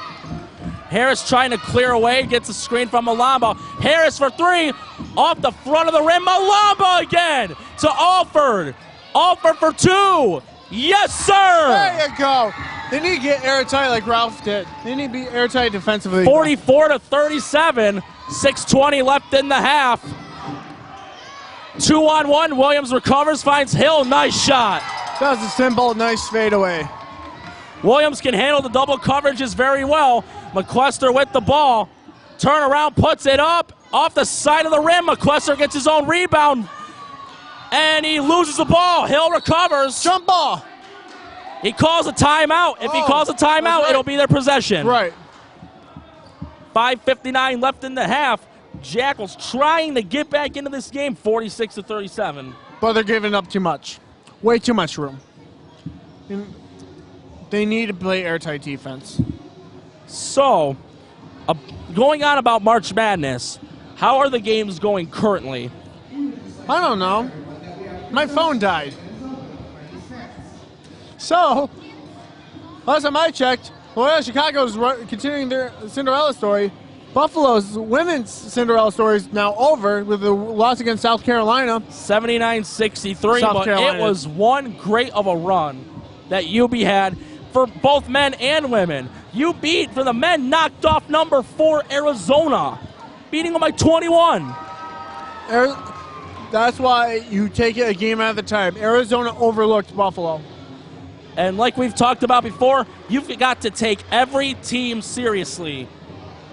Harris trying to clear away, gets a screen from Malamba. Harris for three, off the front of the rim. Malamba again to Alford. Alford for two. Yes, sir. There you go. They need to get airtight like Ralph did. They need to be airtight defensively. 44-37. 6:20 left in the half. 2-on-1. Williams recovers, finds Hill. Nice shot. That was a simple, nice fadeaway. Williams can handle the double coverages very well. McQuester with the ball. Turn around, puts it up. Off the side of the rim. McQuester gets his own rebound. And he loses the ball. Hill recovers. Jump ball. He calls a timeout. If he calls a timeout, right. It'll be their possession. Right. 5:59 left in the half. Jackals trying to get back into this game, 46-37. But they're giving up too much. Way too much room. And they need to play airtight defense. So, going on about March Madness, how are the games going currently? I don't know. My phone died. So, last time I checked, well, Chicago's continuing their Cinderella story. Buffalo's women's Cinderella story is now over with the loss against South Carolina. 79-63, South but Carolina. it was one great of a run that UB had for both men and women. UB, for the men, knocked off number 4 Arizona, beating them by 21. That's why you take it a game at a time. Arizona overlooked Buffalo. And like we've talked about before, you've got to take every team seriously.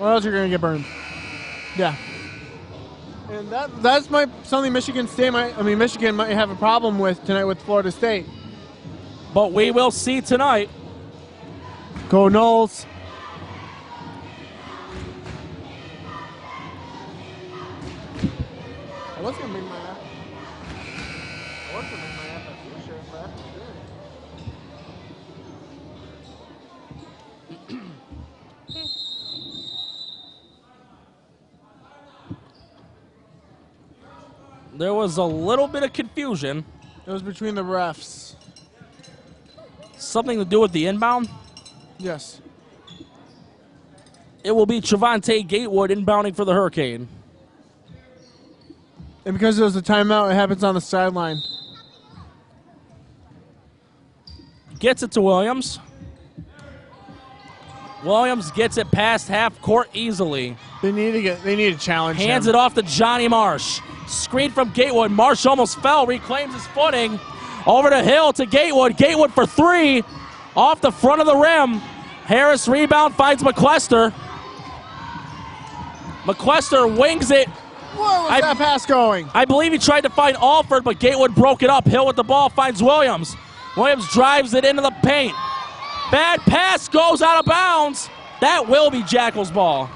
Or else you're going to get burned. Yeah. And that's something Michigan might have a problem with tonight with Florida State. But we will see tonight. Go Noles. I was going to bring my app. There was a little bit of confusion. It was between the refs. Something to do with the inbound? Yes. It will be Trevante Gatewood inbounding for the Hurricane. And because it was a timeout, it happens on the sideline. Gets it to Williams. Williams gets it past half court easily. They need to challenge him. Hands it off to Johnny Marsh. Screen from Gatewood. Marsh almost fell, reclaims his footing. Over to Hill to Gatewood. Gatewood for three. Off the front of the rim. Harris rebound, finds McQuester. McQuester wings it. Where was that pass going? I believe he tried to find Alford, but Gatewood broke it up. Hill with the ball, finds Williams. Williams drives it into the paint. Bad pass goes out of bounds. That will be Jackals' ball.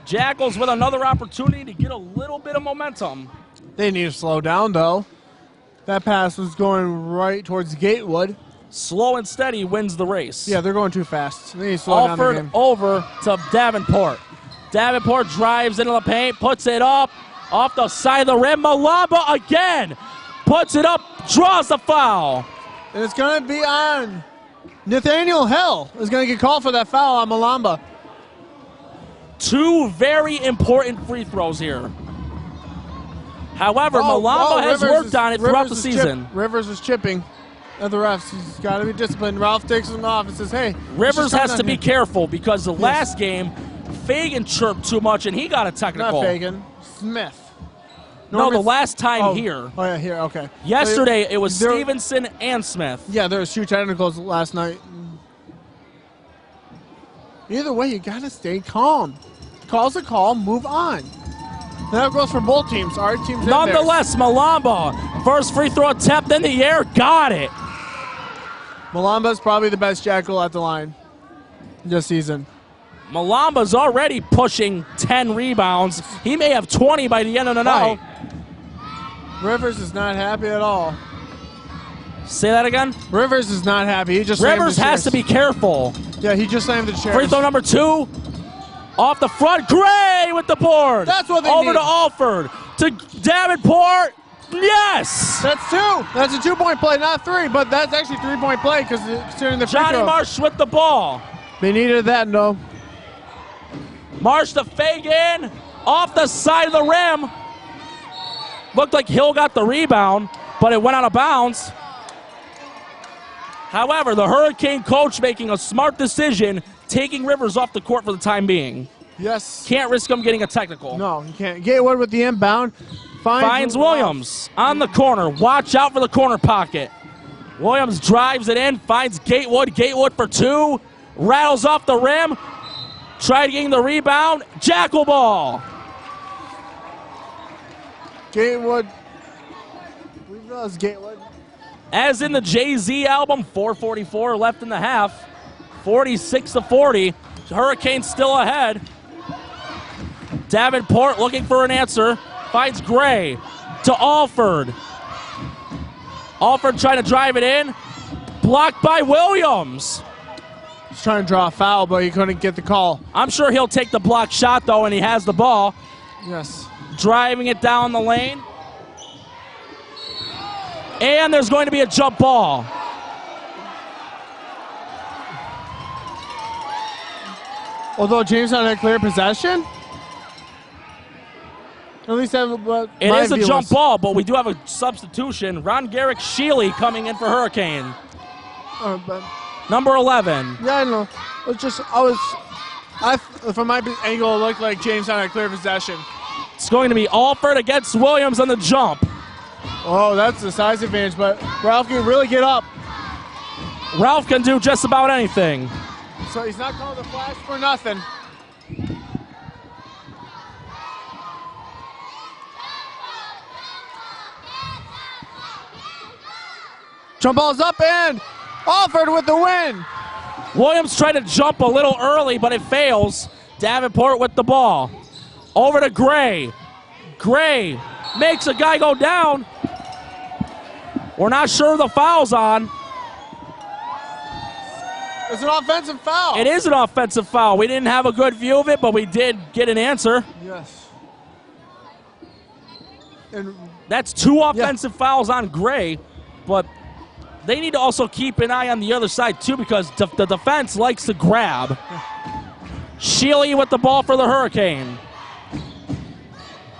Jackals with another opportunity to get a little bit of momentum. They need to slow down, though. That pass was going right towards Gatewood. Slow and steady wins the race. Yeah, they're going too fast. They need to slow down the Alford game. over to Davenport. Davenport drives into the paint, puts it up, off the side of the rim. Malamba again puts it up, draws the foul. And it's going to be on Nathaniel Hill. Is going to get called for that foul on Malamba. Two very important free throws here. However, Malamba has worked on it throughout the season. Rivers is chipping at the refs. He's got to be disciplined. Ralph takes him off and says, hey. Rivers has to be careful because the last game, Fagan chirped too much and he got a technical. Not Fagan. Smith. No, the last time here. Oh, yeah, here, okay. Yesterday, it was Stevenson and Smith. Yeah, there was two technicals last night. Either way, you got to stay calm. Call's a call, move on. And that goes for both teams. Our team's nonetheless, Malamba, first free throw attempt in the air, got it. Malamba's probably the best Jackal at the line this season. Malamba's already pushing 10 rebounds. He may have 20 by the end of the night. Rivers is not happy at all. Say that again? Rivers is not happy. He just Rivers has to be careful. Yeah, he just slammed the chair. Free throw number 2. Off the front, Gray with the board. That's what they Over need. to Alford, to Davenport. Yes! That's 2. That's a 2-point play, not 3, but that's actually 3-point play because considering the free Johnny throw. Marsh with the ball. They needed that, no. Marsh to Fagan, off the side of the rim. Looked like Hill got the rebound, but it went out of bounds. However, the Hurricane coach making a smart decision, taking Rivers off the court for the time being. Yes. Can't risk him getting a technical. No, you can't. Gatewood with the inbound. Finds Williams on the corner. Watch out for the corner pocket. Williams drives it in, finds Gatewood. Gatewood for 2. Rattles off the rim. Tried getting the rebound. Jackal ball. Gatewood. We realize Gatewood. As in the Jay-Z album, 4:44 left in the half. 46-40. Hurricanes still ahead. Davenport looking for an answer. Finds Gray to Alford. Alford trying to drive it in. Blocked by Williams. He's trying to draw a foul, but he couldn't get the call. I'm sure he'll take the block shot, though, and he has the ball. Yes. Driving it down the lane. And there's going to be a jump ball. Although Jamestown had clear possession? At least that, It is a jump ball, but we do have a substitution. Ron Garrick Sheely coming in for Hurricane. Number 11. Yeah, I know. It's just, from my angle, it looked like Jamestown had clear possession. It's going to be Alford against Williams on the jump. Oh, that's the size advantage, but Ralph can really get up. Ralph can do just about anything. So he's not called a flash for nothing. Jump ball's up and Alford with the win. Williams tried to jump a little early, but it fails. Davenport with the ball. Over to Gray. Gray makes a guy go down. We're not sure the foul's on. It's an offensive foul. It is an offensive foul. We didn't have a good view of it, but we did get an answer. Yes. And that's 2 offensive fouls on Gray, but they need to also keep an eye on the other side, too, because the defense likes to grab. Sheely with the ball for the Hurricane.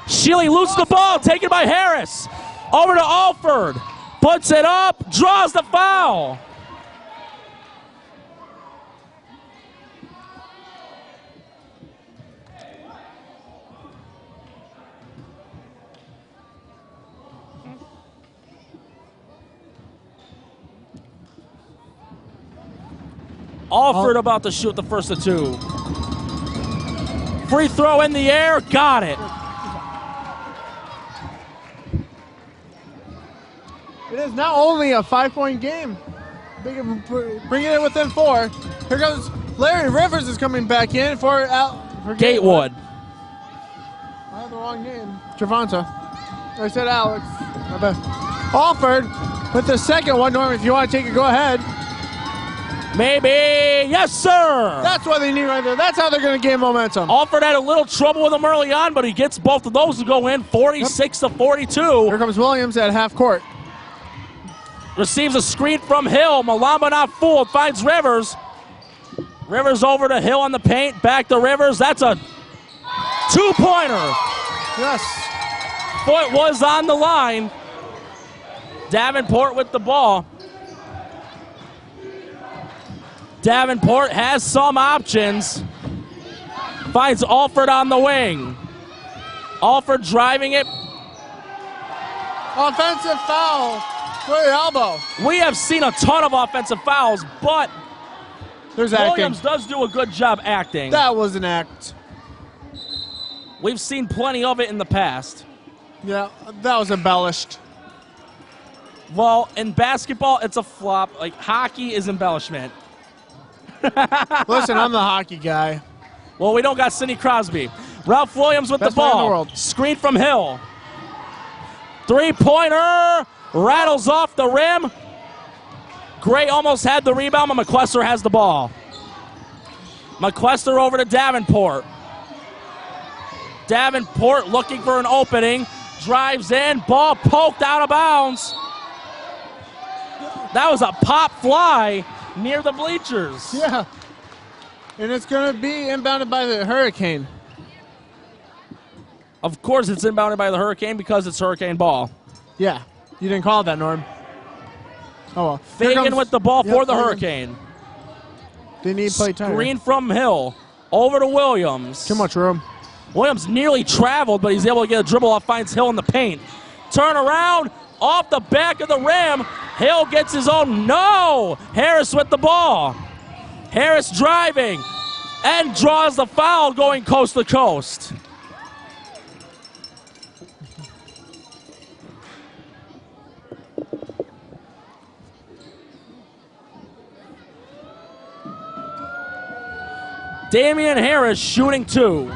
Sheely loses the ball, taken by Harris. Over to Alford. Puts it up, draws the foul. Alford about to shoot the first of 2. Free throw in the air, got it. It is now only a 5-point game. Bringing it within 4. Here goes Larry Rivers is coming back in for Gatewood. I have the wrong name. Travanta. I said Alex. I bet. Alford with the second one. Norm, if you want to take it, go ahead. Maybe. Yes, sir. That's what they need right there. That's how they're going to gain momentum. Alford had a little trouble with him early on, but he gets both of those to go in, 46-42. Here comes Williams at half court. Receives a screen from Hill. Malamba not fooled. Finds Rivers. Rivers over to Hill on the paint. Back to Rivers. That's a 2-pointer. Yes. Foot was on the line. Davenport with the ball. Davenport has some options. Finds Alford on the wing. Alford driving it. Offensive foul for the elbow. We have seen a ton of offensive fouls, but Williams does do a good job acting. That was an act. We've seen plenty of it in the past. Yeah, that was embellished. Well, in basketball, it's a flop. Like, hockey is embellishment. Listen, I'm the hockey guy. Well, we don't got Sidney Crosby. Ralph Williams with Best the player in ball. the world. Screen from Hill. 3-pointer. Rattles off the rim. Gray almost had the rebound, but McQuester has the ball. McQuester over to Davenport. Davenport looking for an opening. drives in, ball poked out of bounds. That was a pop fly near the bleachers. Yeah. And it's going to be inbounded by the Hurricane. Of course it's inbounded by the Hurricane because it's Hurricane ball. Yeah. You didn't call it that, Norm. Oh, well. Fagan with the ball for the Hurricane. They need play time. Screen from Hill. Over to Williams. Too much room. Williams nearly traveled, but he's able to get a dribble off, finds Hill in the paint. Turn around, off the back of the rim. Hill gets his own. No! Harris with the ball. Harris driving and draws the foul going coast to coast. Damian Harris shooting 2.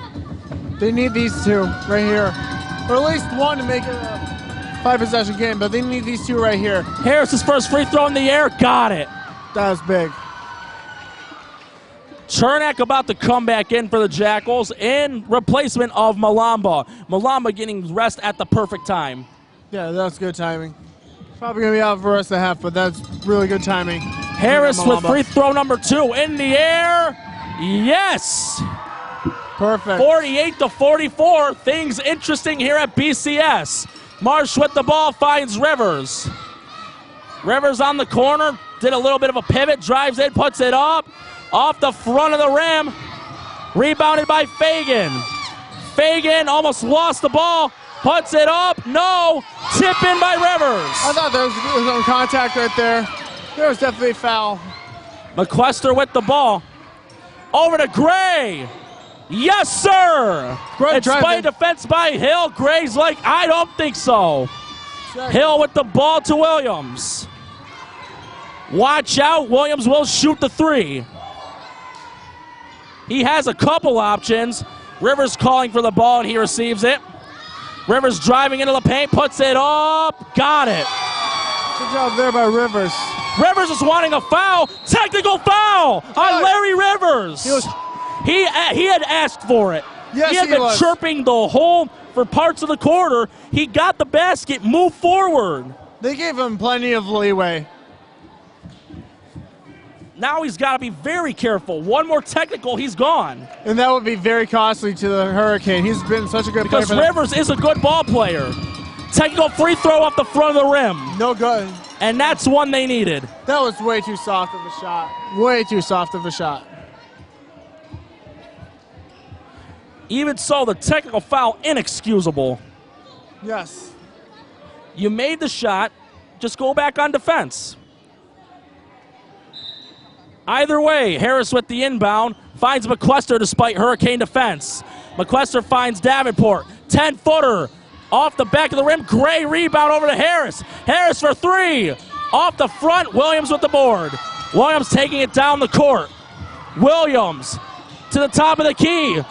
They need these two right here. Or at least one to make it a 5-possession game, but they need these two right here. Harris's first free throw in the air. Got it. That was big. Chernak about to come back in for the Jackals in replacement of Malamba. Malamba getting rest at the perfect time. Yeah, that's good timing. Probably going to be out for the rest of the half, but that's really good timing. Harris with free throw number 2 in the air. Yes! Perfect. 48-44. Things interesting here at BCS. Marsh with the ball finds Rivers. Rivers on the corner. Did a little bit of a pivot. Drives in, puts it up. Off the front of the rim. Rebounded by Fagan. Fagan almost lost the ball. Puts it up. No. Tip in by Rivers. I thought there was some contact right there. There was definitely a foul. McQuester with the ball. Over to Gray. Yes, sir. Great It's defense by Hill. Gray's like, I don't think so. Hill with the ball to Williams. Watch out. Williams will shoot the 3. He has a couple options. Rivers calling for the ball, and he receives it. Rivers driving into the paint, puts it up. Got it. Good job there by Rivers. Rivers is wanting a foul. Technical foul on Larry Rivers. He had asked for it. Yes, he had been chirping the whole for parts of the quarter. He got the basket, moved forward. They gave him plenty of leeway. Now he's got to be very careful. One more technical, he's gone. And that would be very costly to the Hurricane. He's been such a good player. Because Rivers is a good ball player. Technical free throw off the front of the rim. No good. And that's one they needed. That was way too soft of a shot. Way too soft of a shot. Even so, the technical foul, inexcusable. Yes. You made the shot. Just go back on defense. Either way, Harris with the inbound finds McQuester despite Hurricane defense. McQuester finds Davenport. 10-footer off the back of the rim. Gray rebound over to Harris. Harris for 3. Off the front, Williams with the board. Williams taking it down the court. Williams to the top of the key.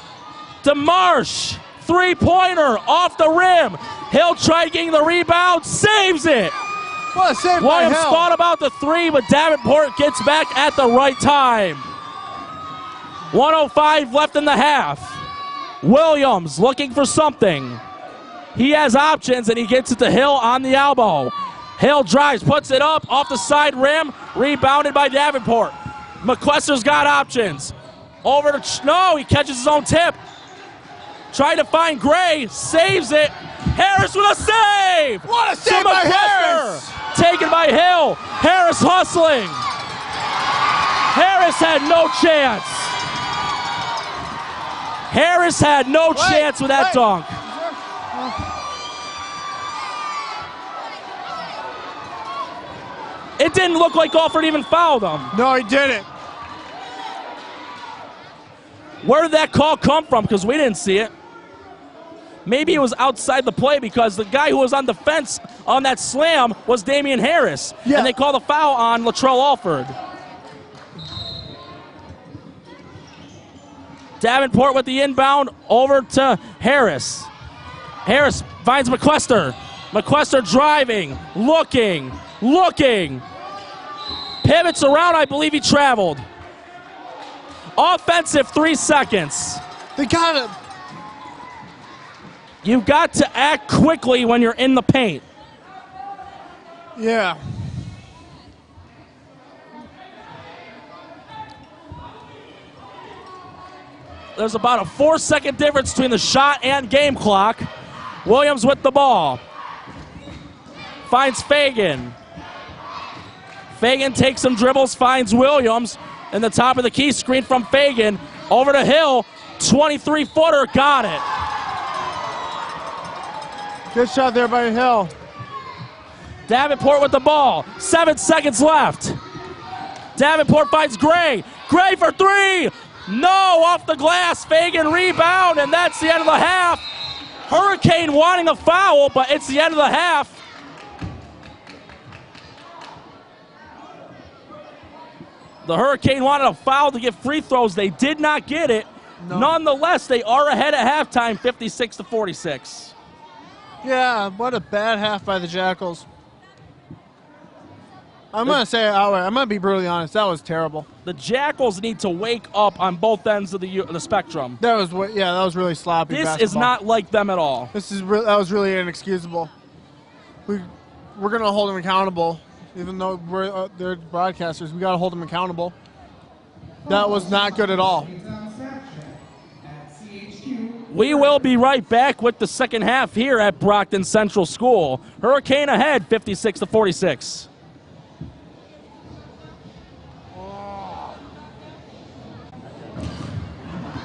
To Marsh. 3-pointer off the rim. Hill tried getting the rebound. Saves it. What a save Williams by Hill. thought about the 3, but Davenport gets back at the right time. 1:05 left in the half. Williams looking for something. He has options, and he gets it to Hill on the elbow. Hill drives, puts it up, off the side rim, rebounded by Davenport. McQuester's got options. Over to, no, he catches his own tip. Tried to find Gray, saves it. Harris with a save! What a save by Harris! Taken by Hill. Harris hustling. Harris had no chance. Harris had no chance with that dunk. It didn't look like Alford even fouled him. No, he didn't. Where did that call come from? Because we didn't see it. Maybe it was outside the play because the guy who was on the fence on that slam was Damian Harris. Yeah. And they called a foul on Latrell Alford. Davenport with the inbound over to Harris. Harris finds McQuester. McQuester driving, looking. Pivots around, I believe he traveled. Offensive 3 seconds. They got it. You've got to act quickly when you're in the paint. Yeah. There's about a 4-second difference between the shot and game clock. Williams with the ball. Finds Fagan. Fagan takes some dribbles, finds Williams. In the top of the key, screen from Fagan. Over to Hill. 23-footer, got it. Good shot there by Hill. Davenport with the ball. 7 seconds left. Davenport finds Gray. Gray for three. No, off the glass. Fagan rebound, and that's the end of the half. Hurricane wanting a foul, but it's the end of the half. The Hurricane wanted a foul to get free throws. They did not get it. No. Nonetheless, they are ahead at halftime, 56-46. Yeah, what a bad half by the Jackals. I'm going to say it outright. I'm going to be brutally honest. That was terrible. The Jackals need to wake up on both ends of the spectrum. That was really sloppy This basketball. is not like them at all. That was really inexcusable. We're going to hold them accountable. Even though they're broadcasters, we got to hold them accountable. That was not good at all. We will be right back with the second half here at Brockton Central School. Hurricane ahead, 56-46.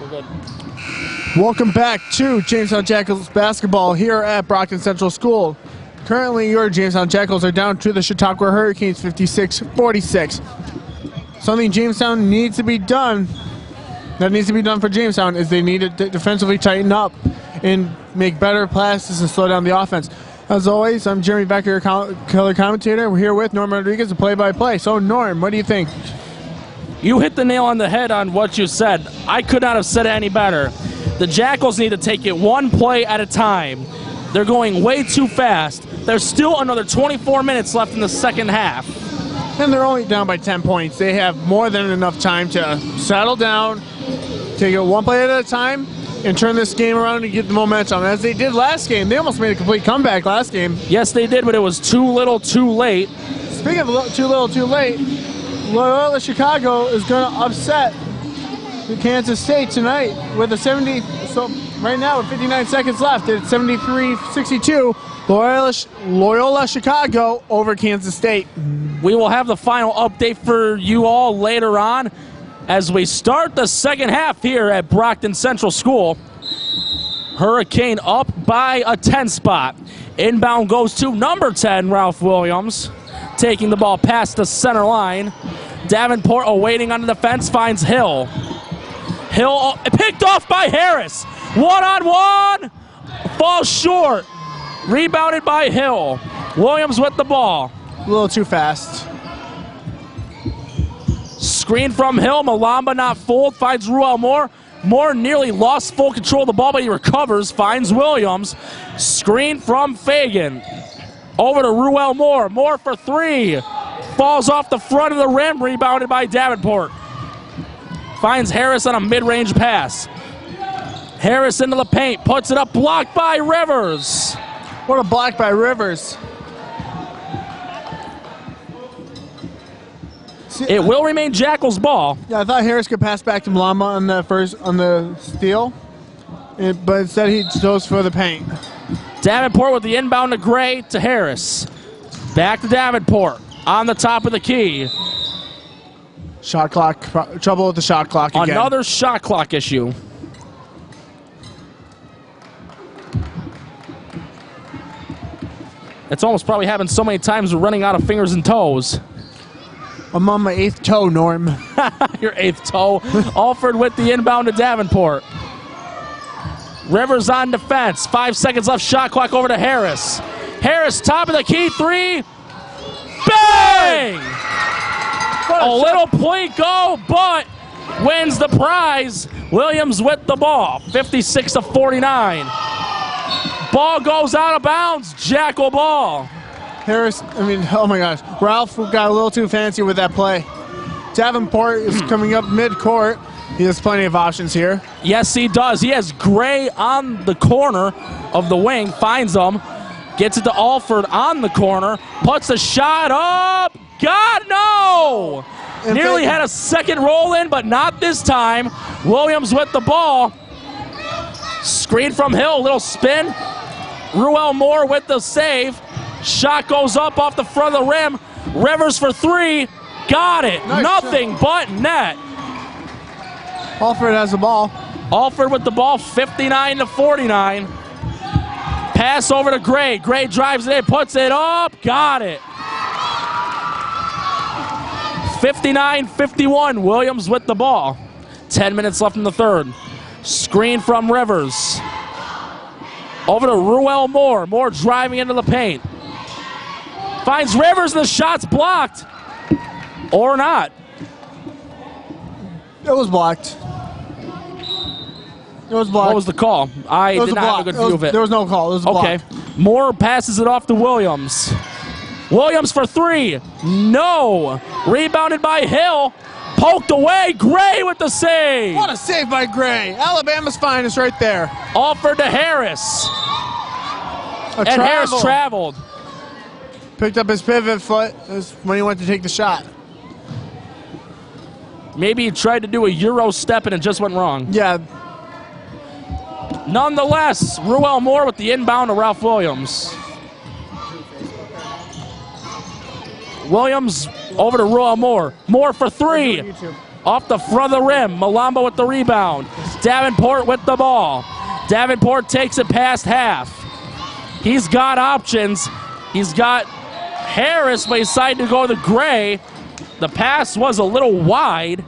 We're good. Welcome back to Jamestown Jackals basketball here at Brockton Central School. Currently, your Jamestown Jackals are down to the Chautauqua Hurricanes, 56-46. Something Jamestown needs to be done, that needs to be done for Jamestown, is they need to defensively tighten up and make better passes and slow down the offense. As always, I'm Jeremy Becker, your color commentator. We're here with Norm Rodriguez, the play-by-play. So, Norm, what do you think? You hit the nail on the head on what you said. I could not have said it any better. The Jackals need to take it one play at a time. They're going way too fast. There's still another 24 minutes left in the second half. And they're only down by 10 points. They have more than enough time to settle down, take it one play at a time, and turn this game around and get the momentum. As they did last game. They almost made a complete comeback last game. Yes, they did, but it was too little, too late. Speaking of too little, too late, Loyola Chicago is going to upset the Kansas State tonight with a 70. So right now, with 59 seconds left, it's 73-62. Loyola Chicago over Kansas State. We will have the final update for you all later on as we start the second half here at Brockton Central School. Hurricane up by a 10 spot. Inbound goes to number 10, Ralph Williams, taking the ball past the center line. Davenport awaiting on the defense, finds Hill. Hill picked off by Harris. One-on-one, falls short. Rebounded by Hill. Williams with the ball. A little too fast. Screen from Hill. Malamba not fooled. Finds Ruel Moore. Moore nearly lost full control of the ball, but he recovers. Finds Williams. Screen from Fagan. Over to Ruel Moore. Moore for three. Falls off the front of the rim. Rebounded by Davenport. Finds Harris on a mid-range pass. Harris into the paint. Puts it up. Blocked by Rivers. What a block by Rivers. It will remain Jackals' ball. Yeah, I thought Harris could pass back to Malamba on the steal, but instead he goes for the paint. Davenport with the inbound to Gray to Harris. Back to Davenport on the top of the key. Shot clock, trouble with the shot clock again. Another shot clock issue. It's almost probably happened so many times we're running out of fingers and toes. I'm on my 8th toe, Norm. Your 8th toe. Alford with the inbound to Davenport. Rivers on defense. 5 seconds left. Shot clock over to Harris. Harris, top of the key. Three. Bang! A little plinko, but wins the prize. Williams with the ball. 56-49. Ball goes out of bounds. Jackal ball. Harris, oh my gosh. Ralph got a little too fancy with that play. Davenport is coming up mid-court. He has plenty of options here. Yes, he does. He has Gray on the corner of the wing, finds him, gets it to Alford on the corner, puts a shot up. God, no! Nearly had a second roll in, but not this time. Williams with the ball. Screen from Hill, little spin. Ruel Moore with the save. Shot goes up off the front of the rim. Rivers for three. Got it. Nice Nothing but net. Alford has the ball. Alford with the ball, 59-49. Pass over to Gray. Gray drives it in, puts it up. Got it. 59-51. Williams with the ball. 10 minutes left in the third. Screen from Rivers. Over to Ruel Moore. Moore driving into the paint. Finds Rivers, and the shot's blocked. Or not. It was blocked. It was blocked. What was the call? I did not have a good view of it. There was no call. It was okay. blocked. Moore passes it off to Williams. Williams for three. No. Rebounded by Hill. Poked away. Gray with the save. What a save by Gray. Alabama's finest right there. Offered to Harris. Harris traveled. Picked up his pivot foot when he went to take the shot. Maybe he tried to do a Euro step and it just went wrong. Yeah. Nonetheless, Ruel Moore with the inbound to Ralph Williams. Williams over to Ruel Moore. Moore for three. Off the front of the rim. Malamba with the rebound. Davenport with the ball. Davenport takes it past half. He's got options. He's got Harris, but he decided to go to Gray. The pass was a little wide.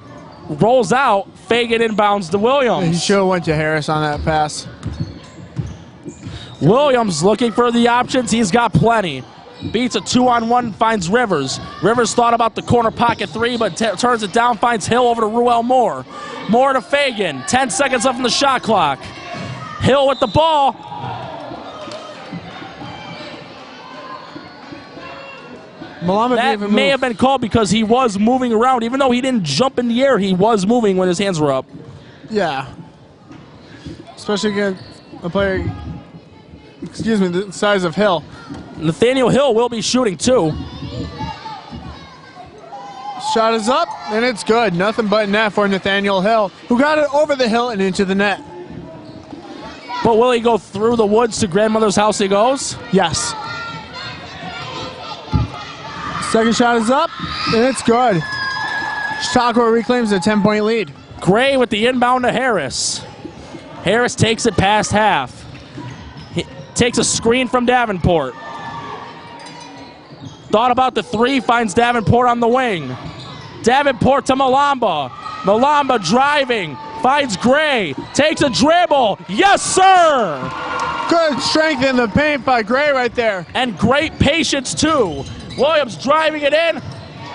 Rolls out. Fagan inbounds to Williams. He should have went to Harris on that pass. Williams looking for the options. He's got plenty. Beats a 2-on-1, finds Rivers. Rivers thought about the corner pocket three, but turns it down, finds Hill over to Ruel Moore. Moore to Fagan. 10 seconds left on the shot clock. Hill with the ball. That may have been called because he was moving around. Even though he didn't jump in the air, he was moving when his hands were up. Yeah. Especially against a player, the size of Hill. Nathaniel Hill will be shooting too. Shot is up, and it's good. Nothing but net for Nathaniel Hill, who got it over the hill and into the net. But will he go through the woods to grandmother's house he goes? Yes. Second shot is up, and it's good. Chautauqua reclaims a 10-point lead. Gray with the inbound to Harris. Harris takes it past half. He takes a screen from Davenport. Thought about the three, finds Davenport on the wing. Davenport to Malamba. Malamba driving, finds Gray, takes a dribble. Yes, sir! Good strength in the paint by Gray right there. And great patience, too. Williams driving it in.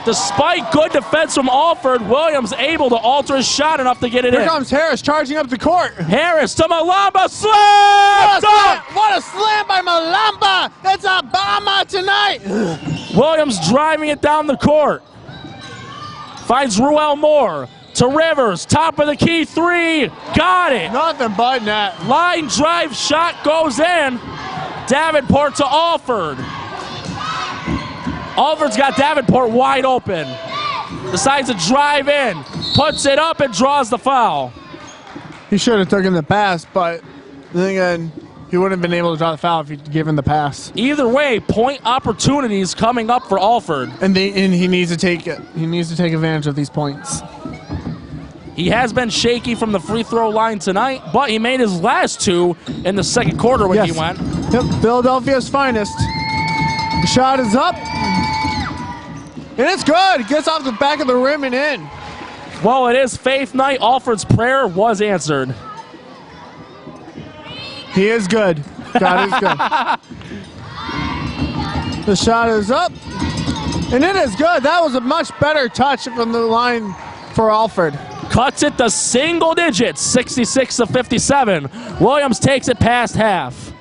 Despite good defense from Alford, Williams able to alter his shot enough to get it in. Here comes Harris charging up the court. Harris to Malamba. Slam! What a slam by Malamba! It's a bomber tonight! Williams driving it down the court. Finds Ruel Moore to Rivers. Top of the key three. Got it. Nothing but net. Line drive shot goes in. Davenport to Alford. Alford's got Davenport wide open. Decides to drive in. Puts it up and draws the foul. He should have taken the pass, but then again, he wouldn't have been able to draw the foul if he'd given the pass. Either way, point opportunities coming up for Alford. And he needs to take it. He needs to take advantage of these points. He has been shaky from the free throw line tonight, but he made his last two in the second quarter when he went. Yep, Philadelphia's finest. The shot is up. And it's good. Gets off the back of the rim and in. Well, it is faith night. Alford's prayer was answered. He is good. God is good. The shot is up. And it is good. That was a much better touch from the line for Alford. Cuts it to single digits, 66-57. Williams takes it past half.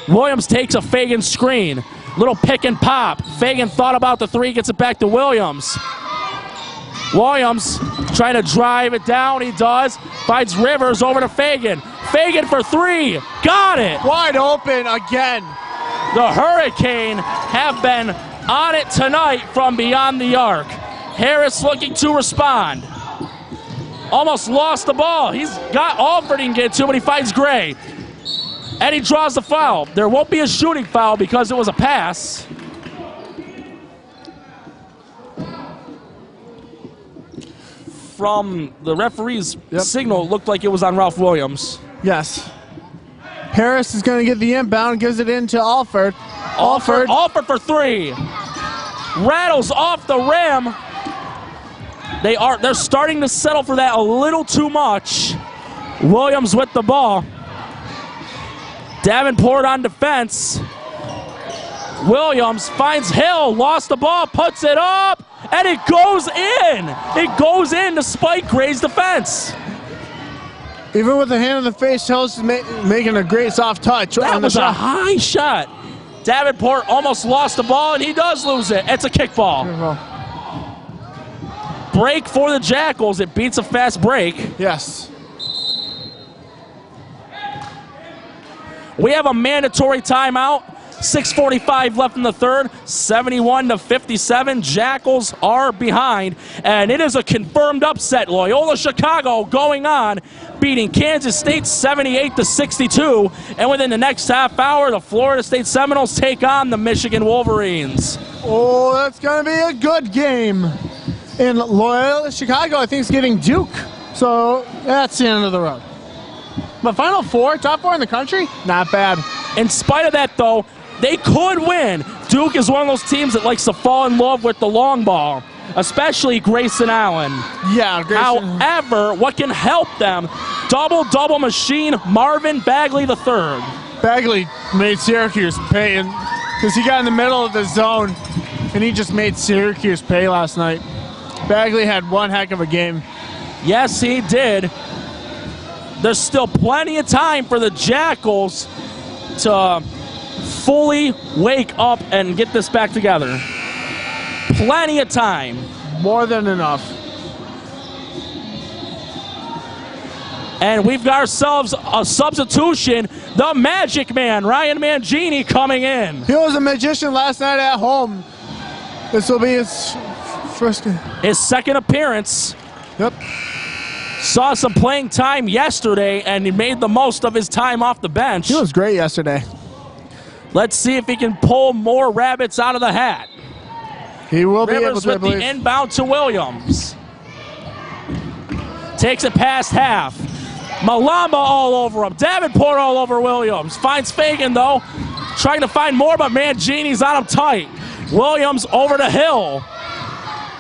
Williams takes a Fagan screen. Little pick and pop. Fagan thought about the three, gets it back to Williams. Williams trying to drive it down. He does. Finds Rivers over to Fagan. Fagan for three. Got it. Wide open again. The Hurricane have been on it tonight from beyond the arc. Harris looking to respond. Almost lost the ball. He's got Alford he can get to, but he finds Gray. And he draws the foul. There won't be a shooting foul because it was a pass. From the referee's signal, it looked like it was on Ralph Williams. Yes. Harris is going to get the inbound, gives it into Alford. Alford for three. Rattles off the rim. They're starting to settle for that a little too much. Williams with the ball. Davenport on defense. Williams finds Hill, lost the ball, puts it up, and it goes in. It goes in to spike Gray's defense. Even with the hand in the face, Hill's making a great soft touch. That was a high shot. Davenport almost lost the ball, and he does lose it. It's a kickball. Break for the Jackals. It beats a fast break. Yes. We have a mandatory timeout. 6:45 left in the third. 71-57. Jackals are behind, and it is a confirmed upset. Loyola Chicago going on, beating Kansas State 78-62. And within the next half hour, the Florida State Seminoles take on the Michigan Wolverines. Oh, that's going to be a good game. And Loyola Chicago, I think, is getting Duke. So that's the end of the road. But Final Four, top four in the country, not bad. In spite of that, though, they could win. Duke is one of those teams that likes to fall in love with the long ball, especially Grayson Allen. Yeah, Grayson. However, what can help them, double machine Marvin Bagley III. Bagley made Syracuse pay because he got in the middle of the zone, and he just made Syracuse pay last night. Bagley had one heck of a game. Yes, he did. There's still plenty of time for the Jackals to fully wake up and get this back together. Plenty of time. More than enough. And we've got ourselves a substitution. The Magic Man, Ryan Mangini, coming in. He was a magician last night at home. This will be his first. His second appearance. Yep. Saw some playing time yesterday, and he made the most of his time off the bench. He was great yesterday. Let's see if he can pull more rabbits out of the hat. He will be able Rivers to, with the inbound to Williams. Takes it past half. Malamba all over him. Davenport all over Williams. Finds Fagan, though. Trying to find more, but Mangini's on him tight. Williams over to Hill.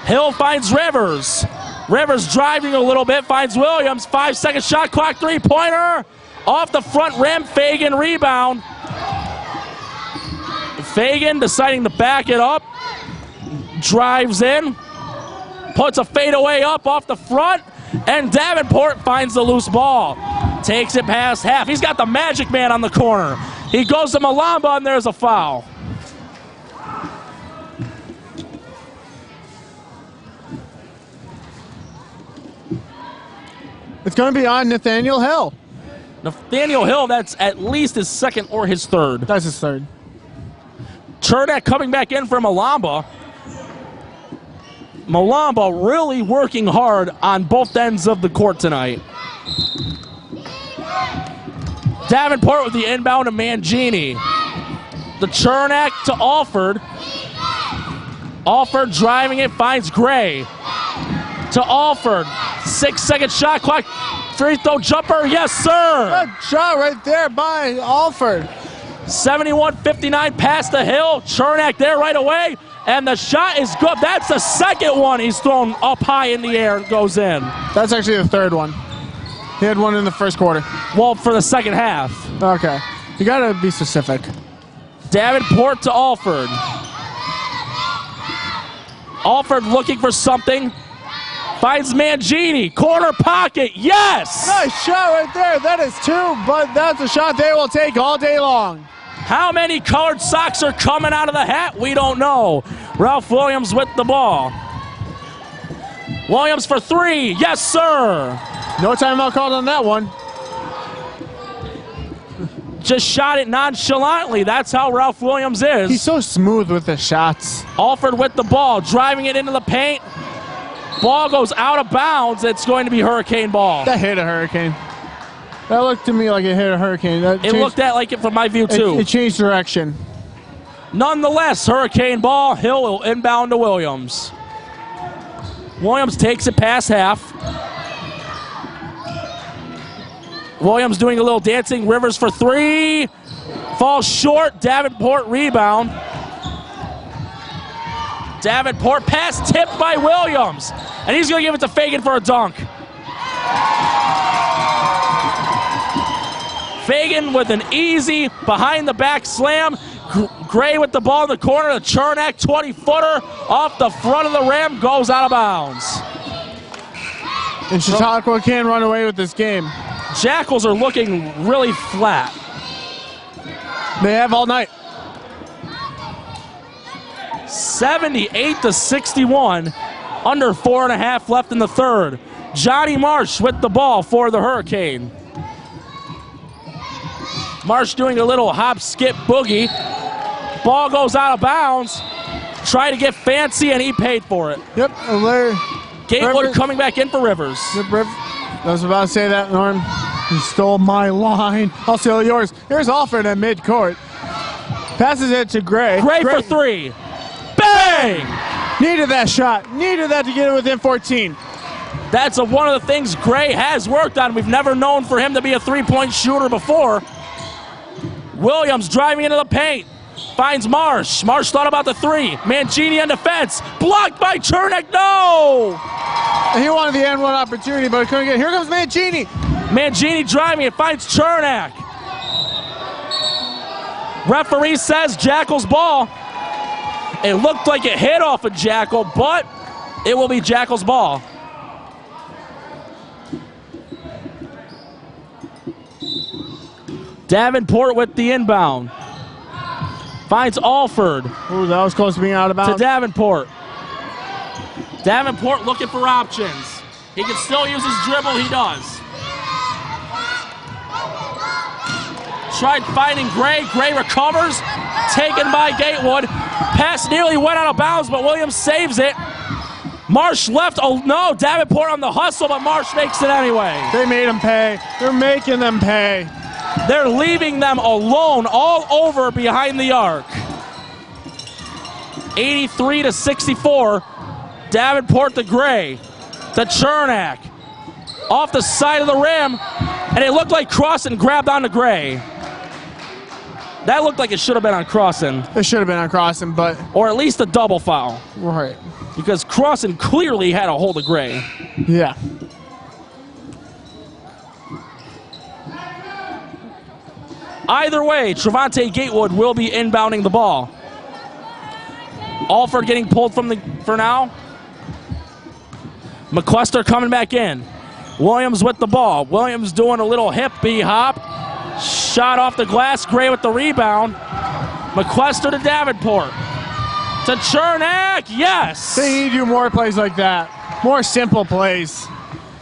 Hill finds Rivers. Rivers driving a little bit, finds Williams. 5-second shot clock, three-pointer. Off the front rim, Fagan rebound. Fagan deciding to back it up. Drives in. Puts a fadeaway up off the front. And Davenport finds the loose ball. Takes it past half. He's got the Magic Man on the corner. He goes to Malamba, and there's a foul. It's going to be on Nathaniel Hill. Nathaniel Hill, that's at least his second or his third. That's his third. Chernak coming back in for Malamba. Malamba really working hard on both ends of the court tonight. Davenport with the inbound to Mangini. The Chernak to Alford. Alford driving it, finds Gray. To Alford. 6-second shot clock. Free throw jumper, yes sir. Good shot right there by Alford. 71-59 past the Hill. Chernak there right away. And the shot is good. That's the second one he's thrown up high in the air and goes in. That's actually the third one. He had one in the first quarter. Well, for the second half. Okay. You got to be specific. Davenport to Alford. Alford looking for something. Finds Mangini. Corner pocket. Yes! Nice shot right there. That is two, but that's a shot they will take all day long. How many colored socks are coming out of the hat? We don't know. Ralph Williams with the ball. Williams for three. Yes, sir. No timeout called on that one. Just shot it nonchalantly. That's how Ralph Williams is. He's so smooth with the shots. Alford with the ball, driving it into the paint. Ball goes out of bounds. It's going to be Hurricane ball. That hit a Hurricane. That looked to me like it hit a Hurricane. It looked like it from my view, too. It changed direction. Nonetheless, Hurricane ball. Hill will inbound to Williams. Williams takes it past half. Williams doing a little dancing. Rivers for three. Falls short. Davenport rebound. Davenport pass tipped by Williams. And he's going to give it to Fagan for a dunk. Fagan with an easy behind-the-back slam. Gray with the ball in the corner. The Chernak 20-footer off the front of the rim goes out of bounds. And Chautauqua can't run away with this game. Jackals are looking really flat. They have all night. 78-61. Under 4.5 left in the third. Johnny Marsh with the ball for the Hurricane. Marsh doing a little hop, skip, boogie. Ball goes out of bounds. Try to get fancy, and he paid for it. Yep. Gatewood coming back in for Rivers. Yep, I was about to say that, Norm. You stole my line. I'll steal yours. Here's Alford at midcourt. Passes it to Gray. Gray for three. Bang! Needed that shot. Needed that to get it within 14. That's one of the things Gray has worked on. We've never known for him to be a three-point shooter before. Williams driving into the paint. Finds Marsh. Marsh thought about the three. Mangini on defense. Blocked by Chernak. No! He wanted the N1 opportunity, but couldn't get it. Here comes Mangini. Mangini driving it. Finds Chernak. Referee says Jackals ball. It looked like it hit off of Jackal, but it will be Jackals ball. Davenport with the inbound. Finds Alford. Ooh, that was close to being out of bounds. To Davenport. Davenport looking for options. He can still use his dribble, he does. Tried finding Gray. Gray recovers. Taken by Gatewood. Pass nearly went out of bounds, but Williams saves it. Marsh left. Oh, no. Davenport on the hustle, but Marsh makes it anyway. They made him pay. They're making them pay. They're leaving them alone all over behind the arc. 83-64. Davenport to Gray. To Chernak. Off the side of the rim. And it looked like Crossan grabbed onto Gray. That looked like it should have been on Crossan. It should have been on Crossan, but... Or at least a double foul. Right. Because Crossan clearly had a hold of Gray. Yeah. Either way, Trevante Gatewood will be inbounding the ball. Alford getting pulled from for now. McQuester coming back in. Williams with the ball. Williams doing a little hippie hop. Shot off the glass. Gray with the rebound. McQuester to Davenport. To Chernak. Yes. They need to do more plays like that. More simple plays.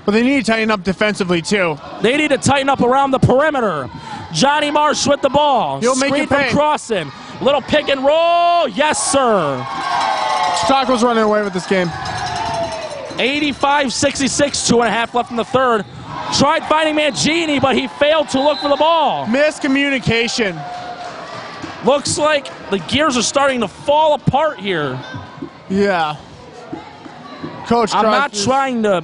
But they need to tighten up defensively, too. They need to tighten up around the perimeter. Johnny Marsh with the ball. He'll make it pay. From Crossan. Little pick and roll. Yes, sir. Chautauqua's running away with this game. 85-66, 2.5 left in the third. Tried finding Mangini, but he failed to look for the ball. Miscommunication. Looks like the gears are starting to fall apart here. Yeah. Coach I'm not trying to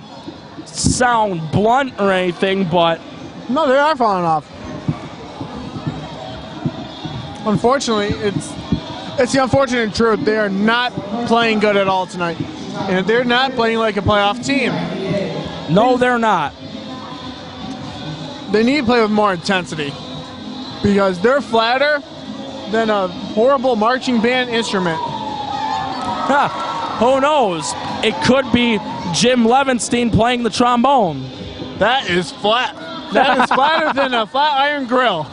sound blunt or anything, but... No, they are falling off. Unfortunately, it's the unfortunate truth. They are not playing good at all tonight. And they're not playing like a playoff team. No, they're not. They need to play with more intensity. Because they're flatter than a horrible marching band instrument. Huh. Who knows? It could be Jim Levenstein playing the trombone. That is flat. That is flatter than a flat iron grill.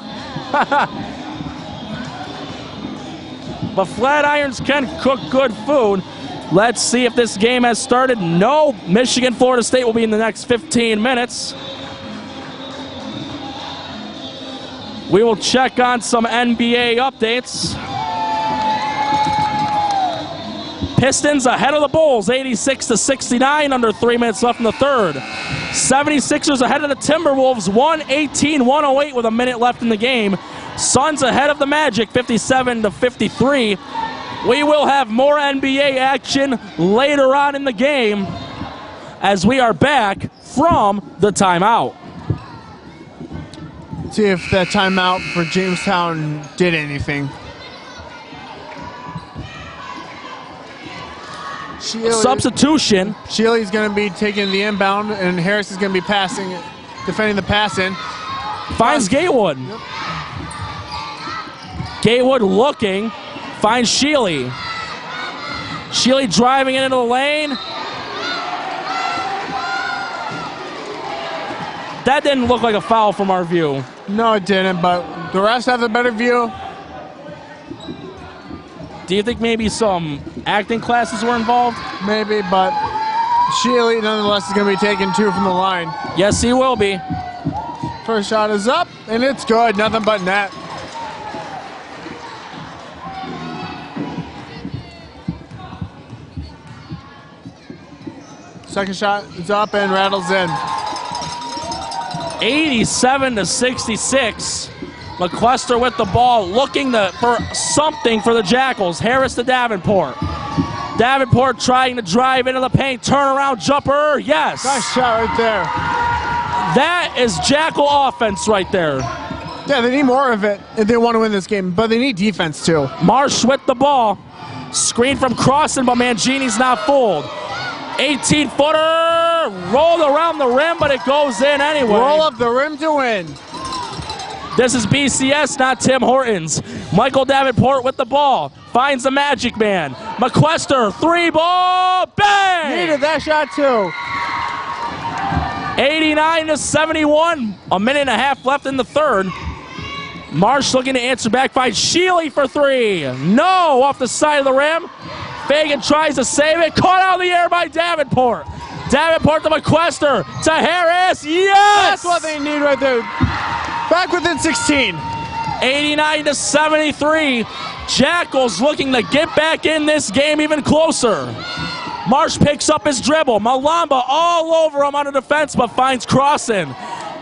But flat irons can cook good food. Let's see if this game has started. No, Michigan, Florida State will be in the next 15 minutes. We will check on some NBA updates. Pistons ahead of the Bulls, 86-69, under 3 minutes left in the third. 76ers ahead of the Timberwolves, 118-108 with a minute left in the game. Suns ahead of the Magic, 57-53. We will have more NBA action later on in the game as we are back from the timeout. See if that timeout for Jamestown did anything. Substitution. Shealy's going to be taking the inbound, and Harris is going to be passing, defending the pass in. Finds Gatewood. Yep. Gatewood looking, finds Shealy. Shealy driving it into the lane. That didn't look like a foul from our view. No, it didn't, but the refs have a better view. Do you think maybe some acting classes were involved? Maybe, but Shealy, nonetheless, is going to be taking 2 from the line. Yes, he will be. First shot is up, and it's good. Nothing but net. Second shot is up and rattles in. 87-66. McQuester with the ball, looking for something for the Jackals. Harris to Davenport. Davenport trying to drive into the paint. Turnaround jumper, yes. Nice shot right there. That is Jackal offense right there. Yeah, they need more of it if they want to win this game, but they need defense too. Marsh with the ball. Screen from Crossan, but Mangini's not fooled. 18-footer, rolled around the rim, but it goes in anyway. Roll up the rim to win. This is BCS, not Tim Hortons. Michael Davenport with the ball. Finds the Magic Man. McQuester, 3-ball, bang! Needed that shot too. 89-71. A minute and a half left in the third. Marsh looking to answer back. Finds Shealy for 3. No, off the side of the rim. Fagan tries to save it. Caught out of the air by Davenport. Davenport to McQuester. To Harris. Yes! That's what they need right there. Back within 16. 89-73. Jackals looking to get back in this game even closer. Marsh picks up his dribble. Malamba all over him on the defense, but finds Crossan.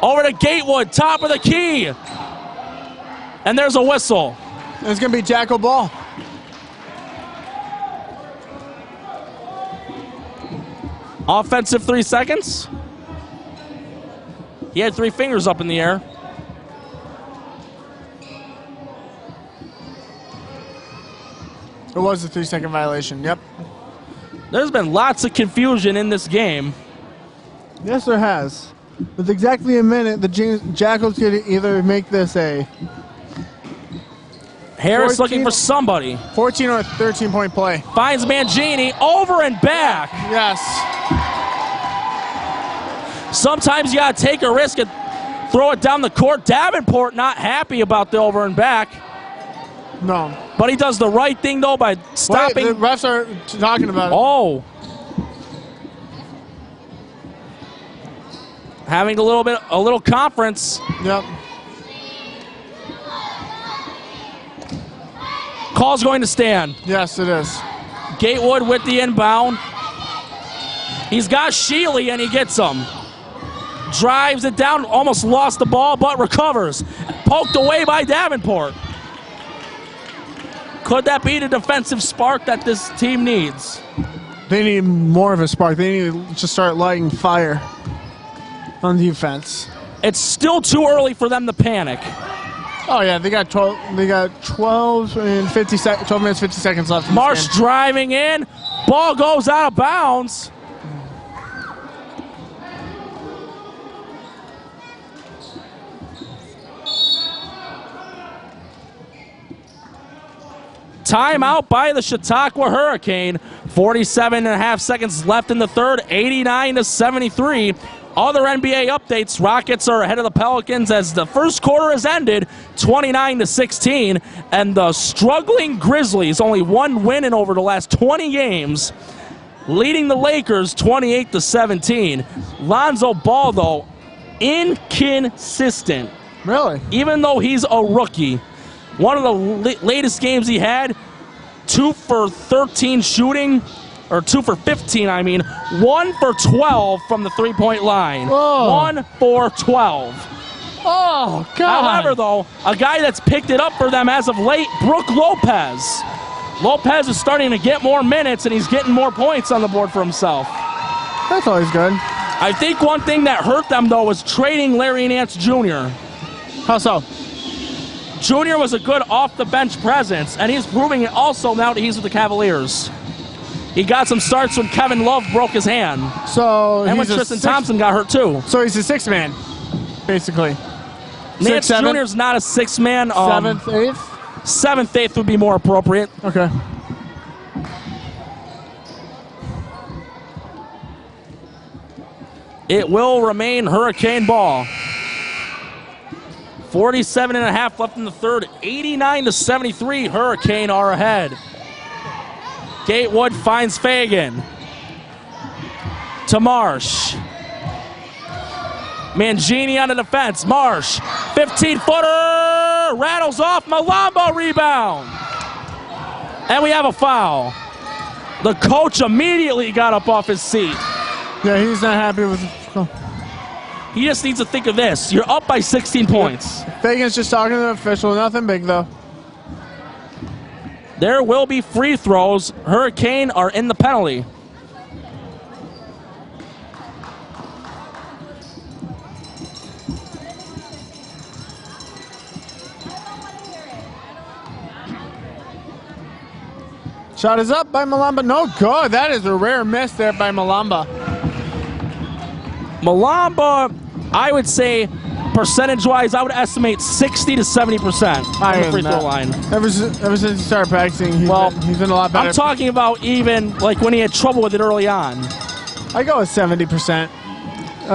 Over to Gatewood, top of the key. And there's a whistle. And it's going to be Jackal ball. Offensive 3 seconds. He had 3 fingers up in the air. It was a 3-second violation, yep. There's been lots of confusion in this game. Yes, there has. With exactly a minute, the Jackals could either make this a Harris 14, looking for somebody. 14 or 13-point play. Finds Mangini over and back. Yes. Sometimes you got to take a risk and throw it down the court. Davenport not happy about the over and back. No. But he does the right thing, though, by stopping. Wait, the refs are talking about it. Oh. Having a little conference. Yep. Call's going to stand. Yes, it is. Gatewood with the inbound. He's got Shealy, and he gets him. Drives it down, almost lost the ball, but recovers. Poked away by Davenport. Could that be the defensive spark that this team needs? They need more of a spark. They need to start lighting fire on defense. It's still too early for them to panic. Oh yeah, they got 12. They got 12 minutes 50 seconds left. Marsh driving in, ball goes out of bounds. Timeout by the Chautauqua Hurricane. 47.5 seconds left in the third. 89-73. Other NBA updates, Rockets are ahead of the Pelicans as the first quarter has ended, 29-16, and the struggling Grizzlies, only one win in over the last 20 games, leading the Lakers 28-17. Lonzo Ball, though, inconsistent. Really? Even though he's a rookie. One of the latest games he had, 2 for 13 shooting, or 2 for 15, I mean. 1 for 12 from the three-point line. Oh. 1 for 12. Oh, God. However, though, a guy that's picked it up for them as of late, Brook Lopez. Lopez is starting to get more minutes, and he's getting more points on the board for himself. That's always good. I think one thing that hurt them, though, was trading Larry Nance Jr. How so? Jr. was a good off-the-bench presence, and he's proving it also now that he's with the Cavaliers. He got some starts when Kevin Love broke his hand. So and when Tristan Thompson got hurt, too. So he's a sixth man, basically. Nance Jr. is not a sixth man. Seventh, eighth? Seventh, eighth would be more appropriate. Okay. It will remain Hurricane ball. 47.5 left in the third. 89-73. Hurricane are ahead. Gatewood finds Fagan. To Marsh. Mangini on the defense. Marsh. 15-footer. Rattles off. Malamba rebound. And we have a foul. The coach immediately got up off his seat. Yeah, he's not happy with... He just needs to think of this. You're up by 16 points. Fagan's just talking to the official. Nothing big, though. There will be free throws. Hurricane are in the penalty. Shot is up by Malamba. No good. That is a rare miss there by Malamba. Malamba, I would say, percentage-wise, I would estimate 60 to 70% on the free throw line. Ever since he started practicing, he's been a lot better. I'm talking about even like when he had trouble with it early on. I go with 70%.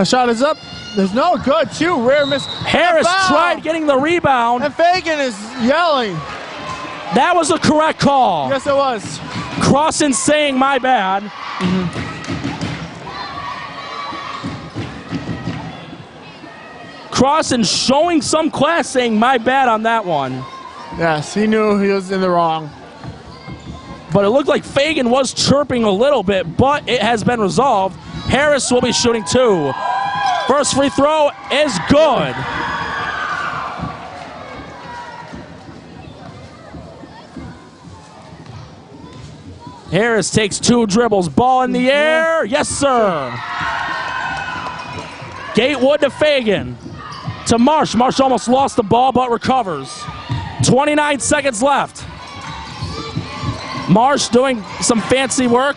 Shot is up. There's no good. 2 rare miss. Harris tried getting the rebound. And Fagan is yelling. That was a correct call. Yes, it was. Crossan saying my bad. Crossan showing some class saying my bad on that one. Yes, he knew he was in the wrong. But it looked like Fagan was chirping a little bit, but it has been resolved. Harris will be shooting 2. First free throw is good. Harris takes 2 dribbles. Ball in the air. Yes, sir. Gatewood to Fagan. To Marsh. Marsh almost lost the ball, but recovers. 29 seconds left. Marsh doing some fancy work.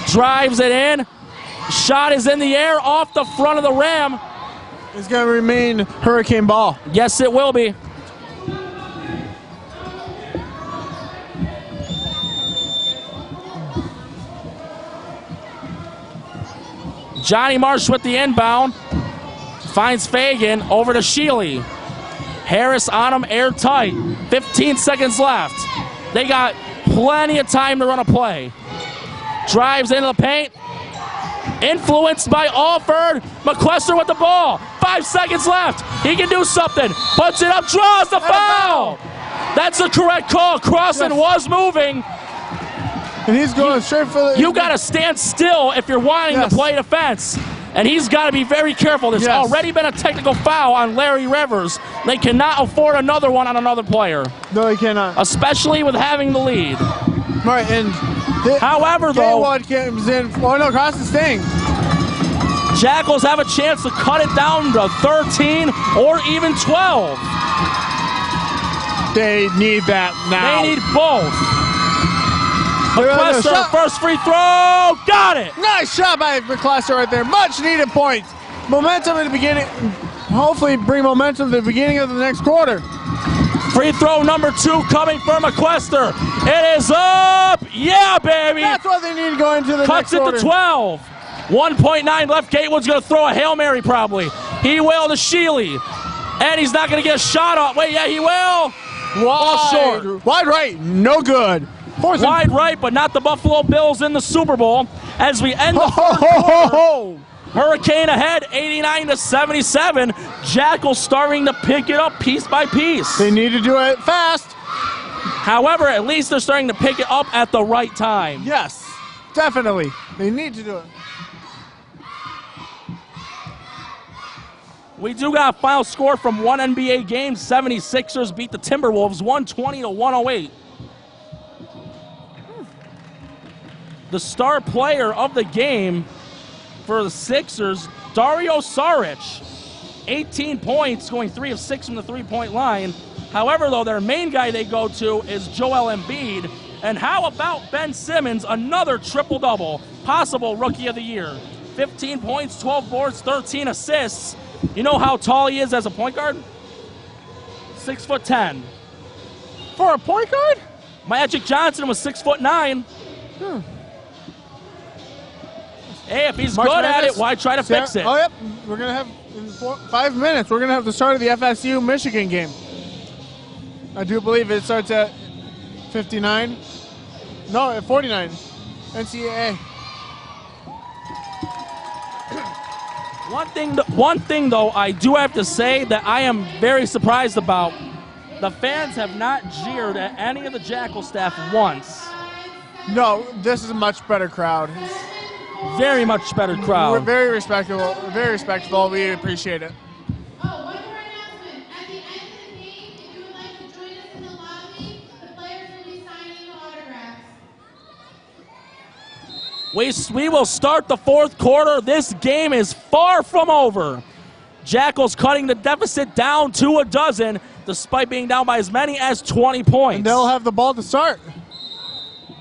Drives it in. Shot is in the air off the front of the rim. It's going to remain Hurricane ball. Yes, it will be. Johnny Marsh with the inbound. Finds Fagan over to Shealy. Harris on him airtight. 15 seconds left. They got plenty of time to run a play. Drives into the paint. Influenced by Alford. McQuester with the ball. 5 seconds left. He can do something. Puts it up, draws the foul. That's the correct call. Crossan was moving. And he's going straight for the... You got to stand still if you're wanting to play defense. And he's got to be very careful. There's already been a technical foul on Larry Rivers. They cannot afford another one on another player. No, they cannot. Especially with having the lead. Right, and... However, though... Gatewood comes in... Oh, no, Crossan's staying. Jackals have a chance to cut it down to 13 or even 12. They need that now. They need both. McQuester, first free throw, got it! Nice shot by McQuester right there. Much needed points. Momentum in the beginning. Hopefully bring momentum to the beginning of the next quarter. Free throw number 2 coming from McQuester. It is up! Yeah, baby! That's what they need going into the Cuts next quarter. Cuts it to 12. 1.9 left. Gatewood's going to throw a Hail Mary probably. He will to Shealy. And he's not going to get a shot off. Wait, yeah, he will. Ball short. Wide right, no good. Wide right, but not the Buffalo Bills in the Super Bowl. as we end the third quarter. Hurricane ahead, 89-77. Jackals starting to pick it up piece by piece. They need to do it fast. However, at least they're starting to pick it up at the right time. Yes, definitely. They need to do it. We do got a final score from one NBA game. 76ers beat the Timberwolves 120-108. The star player of the game for the Sixers, Dario Saric, 18 points, going 3 of 6 from the three-point line. However, though, their main guy they go to is Joel Embiid. And how about Ben Simmons, another triple-double, possible Rookie of the Year. 15 points, 12 boards, 13 assists. You know how tall he is as a point guard? 6'10". For a point guard? Magic Johnson was 6'9". Hey, if he's March good Madness. at it, why try to fix it? Oh, yep. We're going to have, in 5 minutes, we're going to have the start of the FSU-Michigan game. I do believe it starts at 59. No, at 49. NCAA. One thing, though, I do have to say that I am very surprised about. The fans have not jeered at any of the Jackal staff once. No, this is a much better crowd. Very much better crowd. We're very respectable. Very respectful. We appreciate it. Oh, one more announcement. At the end of the game, if you would like to join us in the lobby, the players will be signing autographs. We will start the fourth quarter. This game is far from over. Jackals cutting the deficit down to a dozen, despite being down by as many as 20 points. And they'll have the ball to start.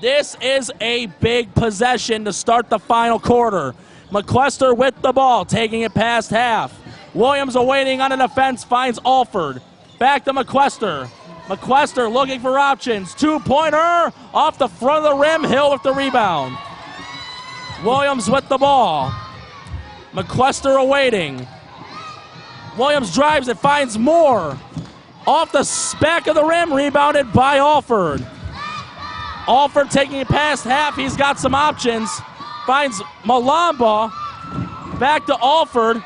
This is a big possession to start the final quarter. McQuester with the ball, taking it past half. Williams awaiting on the defense, finds Alford. Back to McQuester. McQuester looking for options. Two-pointer off the front of the rim. Hill with the rebound. Williams with the ball. McQuester awaiting. Williams drives it, finds Moore. Off the back of the rim, rebounded by Alford. Alford taking it past half. He's got some options. Finds Malamba. Back to Alford.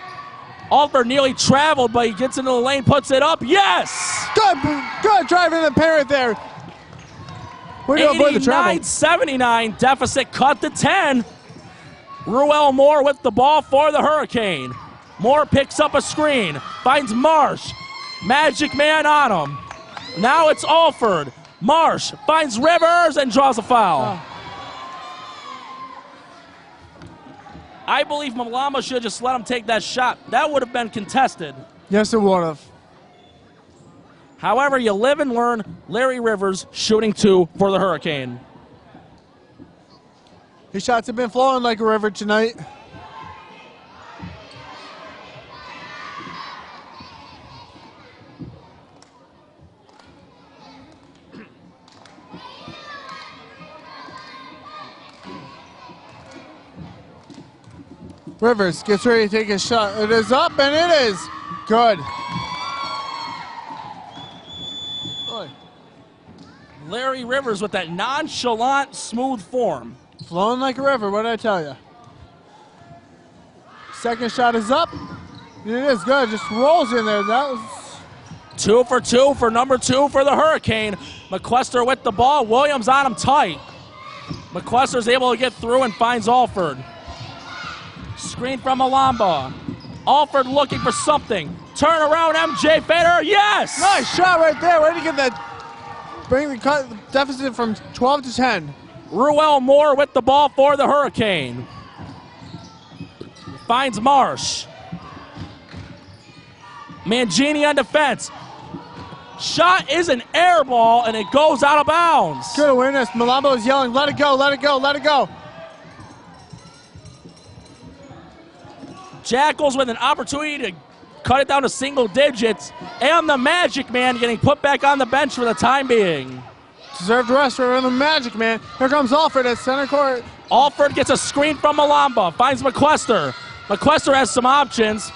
Alford nearly traveled, but he gets into the lane, puts it up. Yes! Good driving the parent there. Way to avoid the travel. 89-79, deficit cut to 10. Ruel Moore with the ball for the Hurricane. Moore picks up a screen, finds Marsh. Magic man on him. Now it's Alford. Marsh finds Rivers and draws a foul. I believe Malamba should have just let him take that shot. That would have been contested. Yes, it would have. However, you live and learn. Larry Rivers shooting 2 for the Hurricane. His shots have been flowing like a river tonight. Rivers gets ready to take a shot. It is up, and it is good. Boy. Larry Rivers with that nonchalant, smooth form. Flowing like a river, what did I tell you? Second shot is up. It is good, just rolls in there. That was 2 for 2 for number 2 for the Hurricane. McQuester with the ball. Williams on him tight. McQuester's able to get through and finds Alford. Screen from Malamba. Alford looking for something. Turn around, MJ Fader. Yes! nice shot right there. Where did he get that? Bring the deficit from 12 to 10. Ruel Moore with the ball for the Hurricane. Finds Marsh. Mangini on defense. Shot is an air ball, and it goes out of bounds. Good awareness. Malamba is yelling, let it go, let it go, let it go. Jackals with an opportunity to cut it down to single digits, and the Magic Man getting put back on the bench for the time being. Deserved rest for the Magic Man. Here comes Alford at center court. Alford gets a screen from Malamba, finds McQuester. McQuester has some options.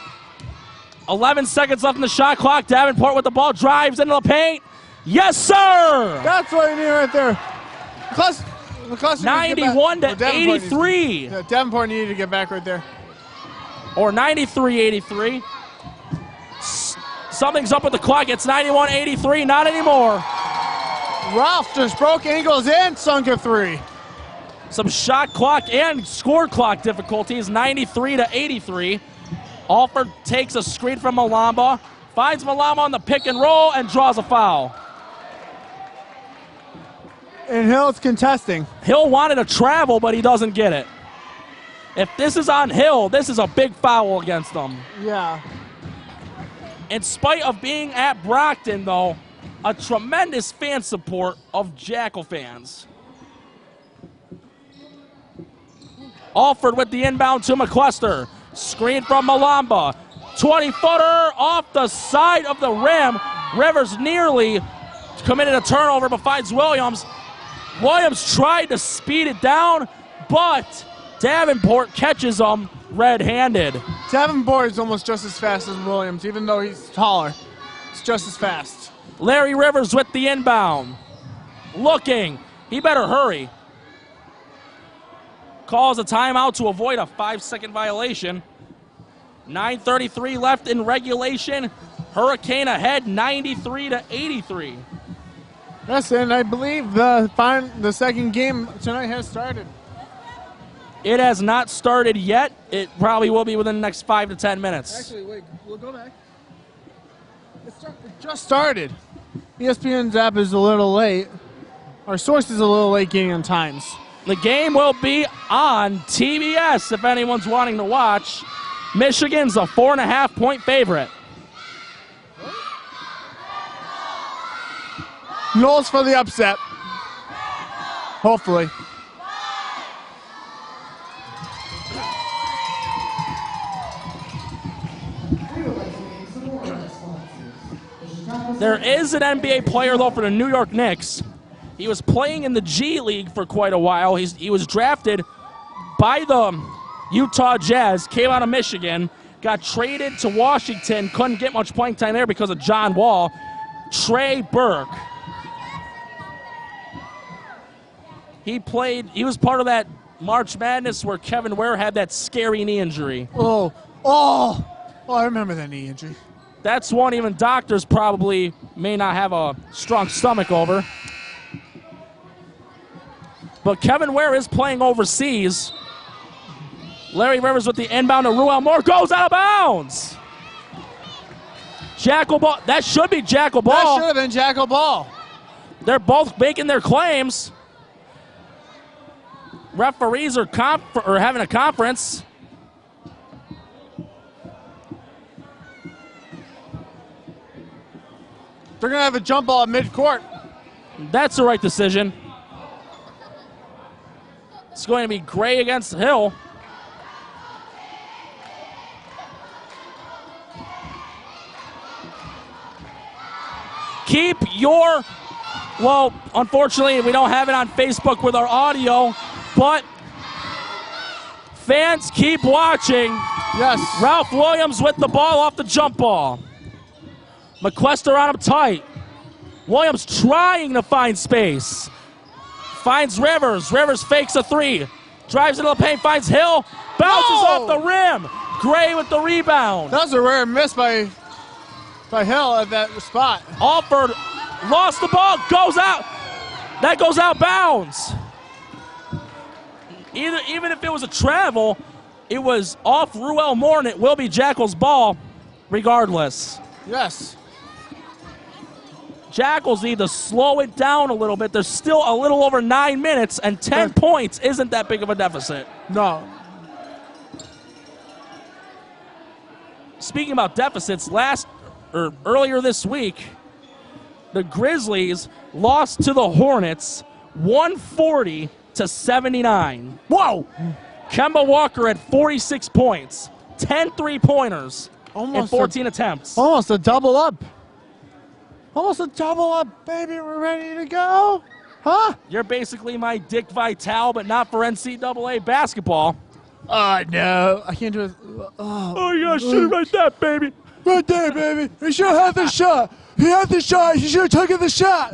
11 seconds left in the shot clock. Davenport with the ball, drives into the paint. Yes, sir! That's what you need right there. McCluster 91 to Davenport 83. Davenport needed to get back right there. Or 93-83. Something's up with the clock. It's 91-83. Not anymore. Ralph just broke ankles and sunk a 3. Some shot clock and score clock difficulties. 93-83. Alford takes a screen from Malamba. Finds Malamba on the pick and roll and draws a foul. And Hill's contesting. Hill wanted to travel, but he doesn't get it. If this is on Hill, this is a big foul against them. Yeah. In spite of being at Brockton, though, a tremendous fan support of Jackal fans. Alford with the inbound to McCluster. Screen from Malamba. 20-footer off the side of the rim. Rivers nearly committed a turnover, but finds Williams. Williams tried to speed it down, but Davenport catches him red-handed. Davenport is almost just as fast as Williams, even though he's taller. It's just as fast. Larry Rivers with the inbound. Looking. He better hurry. Calls a timeout to avoid a 5-second violation. 9:33 left in regulation. Hurricane ahead 93-83. Yes, and I believe the second game tonight has started. It has not started yet. It probably will be within the next 5 to 10 minutes. Actually, wait, we'll go back. It just started. ESPN's app is a little late. Our source is a little late getting on times. The game will be on TBS if anyone's wanting to watch. Michigan's a 4.5-point favorite. Knowles for the upset. Hopefully. There is an NBA player, though, for the New York Knicks. He was playing in the G League for quite a while. He was drafted by the Utah Jazz, came out of Michigan, got traded to Washington, couldn't get much playing time there because of John Wall. Trey Burke. He was part of that March Madness where Kevin Ware had that scary knee injury. Oh, I remember that knee injury. That's one even doctors probably may not have a strong stomach over. But Kevin Ware is playing overseas. Larry Rivers with the inbound to Ruel Moore. Goes out of bounds. Jackal ball. That should be Jackal ball. That should have been Jackal ball. They're both making their claims. Referees are having a conference. They're going to have a jump ball at midcourt. That's the right decision. It's going to be Gray against Hill. Keep your, well, unfortunately, we don't have it on Facebook with our audio, but fans keep watching. Yes. Ralph Williams with the ball off the jump ball. McCluster on him tight. Williams trying to find space. Finds Rivers. Rivers fakes a 3. Drives into the paint, finds Hill. Bounces off the rim. Gray with the rebound. That was a rare miss by Hill at that spot. Alford lost the ball, goes out. That goes out bounds. Even if it was a travel, it was off Ruel Moore, and it will be Jackal's ball regardless. Yes. Jackals need to slow it down a little bit. There's still a little over 9 minutes, and 10 points isn't that big of a deficit. No. Speaking about deficits, earlier this week, the Grizzlies lost to the Hornets 140-79. Whoa! Kemba Walker had 46 points, 10 3-pointers, and 14 attempts. Almost a double up. Almost a double up, baby. We're ready to go. Huh? You're basically my Dick Vitale, but not for NCAA basketball. No. I can't do it. Oh, you gotta shoot right there, baby. Right there, baby. He should have had the shot. He had the shot. He should have taken the shot.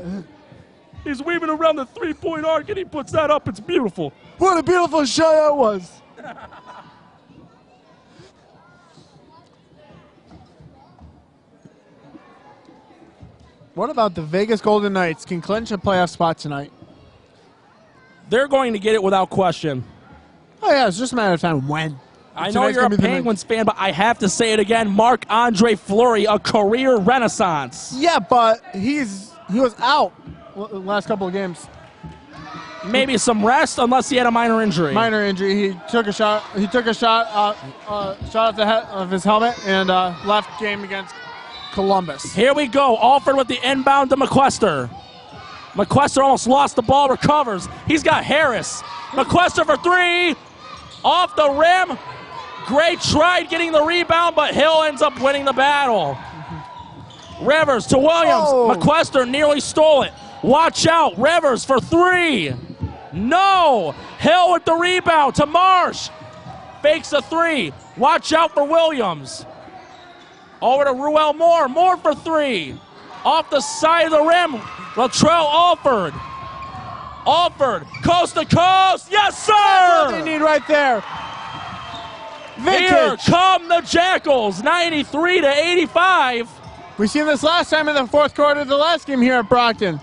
He's weaving around the three-point arc, and he puts that up. It's beautiful. What a beautiful shot that was. What about the Vegas Golden Knights? Can clinch a playoff spot tonight? They're going to get it without question. Oh, yeah, it's just a matter of time when. I know you're a Penguins fan, but I have to say it again. Marc-Andre Fleury, a career renaissance. Yeah, but he was out the last couple of games. Maybe some rest, unless he had a minor injury. Minor injury. He took a shot. He took a shot off the head of his helmet and left game against Columbus. Here we go. Alford with the inbound to McQuester. McQuester almost lost the ball, recovers. He's got Harris. McQuester for three. Off the rim. Gray tried getting the rebound, but Hill ends up winning the battle. Rivers to Williams. Oh. McQuester nearly stole it. Watch out. Rivers for three. No. Hill with the rebound to Marsh. Fakes a three. Watch out for Williams. Over to Ruel Moore. Moore for three. Off the side of the rim. Latrell Alford. Alford, coast to coast. Yes, sir. That's what they need right there. Vintage. Here come the Jackals, 93-85. We've seen this last time in the fourth quarter of the last game here at Brockton.